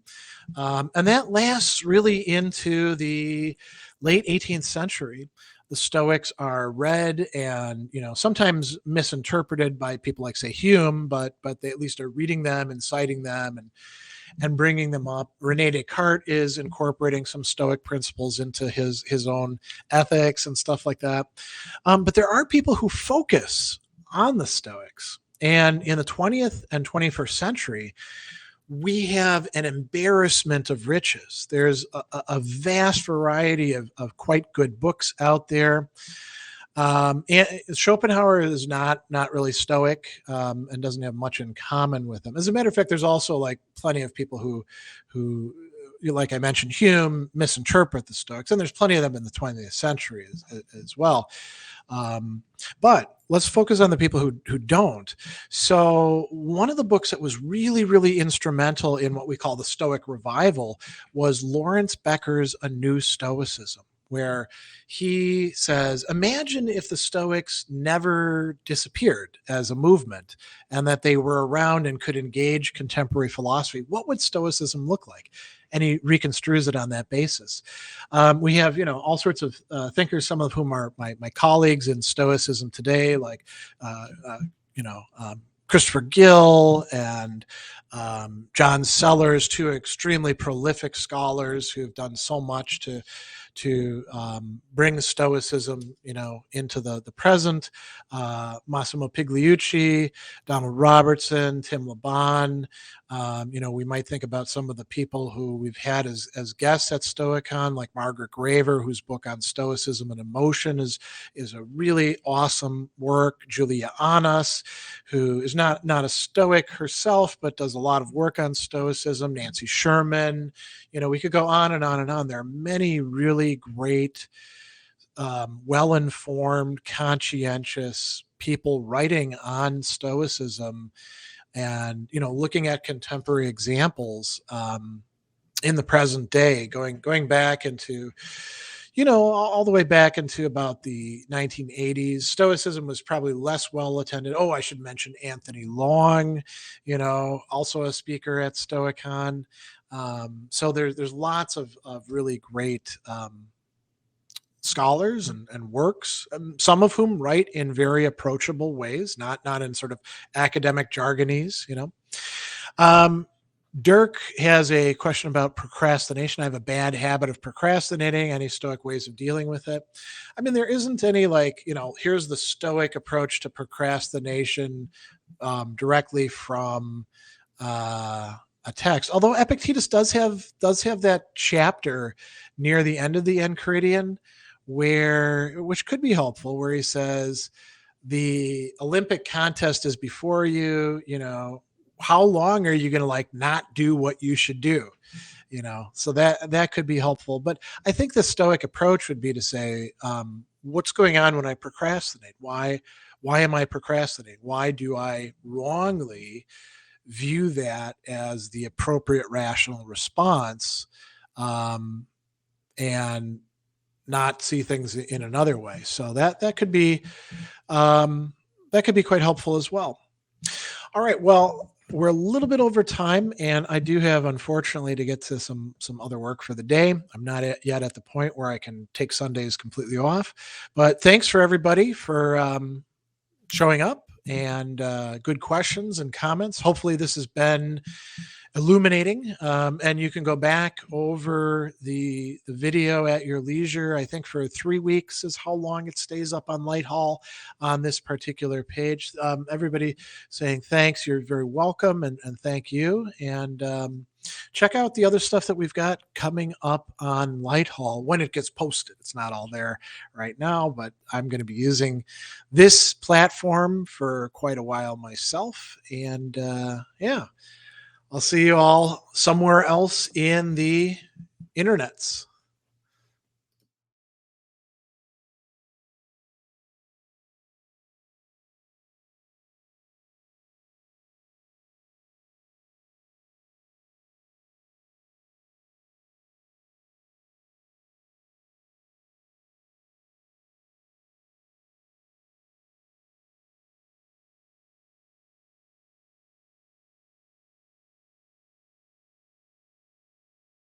and that lasts really into the late 18th century. The Stoics are read and, sometimes misinterpreted by people like, say, Hume, but they at least are reading them and citing them and bringing them up. René Descartes is incorporating some Stoic principles into his own ethics and stuff like that. But there are people who focus on the Stoics. And in the 20th and 21st century, we have an embarrassment of riches. There's a vast variety of quite good books out there. And Schopenhauer is not really Stoic, and doesn't have much in common with them. As a matter of fact, there's also like plenty of people who like I mentioned, Hume, misinterpret the Stoics, and there's plenty of them in the 20th century as well. But let's focus on the people who don't. So one of the books that was really, really instrumental in what we call the Stoic revival was Lawrence Becker's A New Stoicism, where he says, imagine if the Stoics never disappeared as a movement and that they were around and could engage contemporary philosophy. What would Stoicism look like? And he reconstrues it on that basis. We have, all sorts of thinkers, some of whom are my colleagues in Stoicism today, like, Christopher Gill and John Sellers, two extremely prolific scholars who've done so much to bring Stoicism, into the present. Massimo Pigliucci, Donald Robertson, Tim Laban. We might think about some of the people who we've had as guests at Stoicon, like Margaret Graver, whose book on Stoicism and emotion is a really awesome work. Julia Annas, who is not a Stoic herself, but does a lot of work on Stoicism. Nancy Sherman. We could go on and on and on. There are many really great, well-informed, conscientious people writing on Stoicism and, looking at contemporary examples in the present day, going back into, all the way back into about the 1980s. Stoicism was probably less well attended. Oh, I should mention Anthony Long, also a speaker at Stoicon. So there's lots of really great scholars and works, some of whom write in very approachable ways, not in sort of academic jargonese, Dirk has a question about procrastination. I have a bad habit of procrastinating. Any Stoic ways of dealing with it? I mean, there isn't any here's the Stoic approach to procrastination directly from a text. Although Epictetus does have that chapter near the end of the Enchiridion, which could be helpful, where he says the Olympic contest is before you. How long are you going to not do what you should do? So that could be helpful. But I think the Stoic approach would be to say, what's going on when I procrastinate? Why am I procrastinating? Why do I wrongly view that as the appropriate rational response, and not see things in another way? So that could be quite helpful as well. All right. Well, we're a little bit over time, and I do have, unfortunately, to get to some other work for the day. I'm not yet at the point where I can take Sundays completely off, but thanks for everybody for showing up and good questions and comments. Hopefully this has been illuminating, and you can go back over the video at your leisure. I think for 3 weeks is how long it stays up on Lighthall on this particular page. Everybody saying thanks, you're very welcome, and thank you. And check out the other stuff that we've got coming up on Lighthall when it gets posted. It's not all there right now, but I'm going to be using this platform for quite a while myself. And I'll see you all somewhere else in the internets.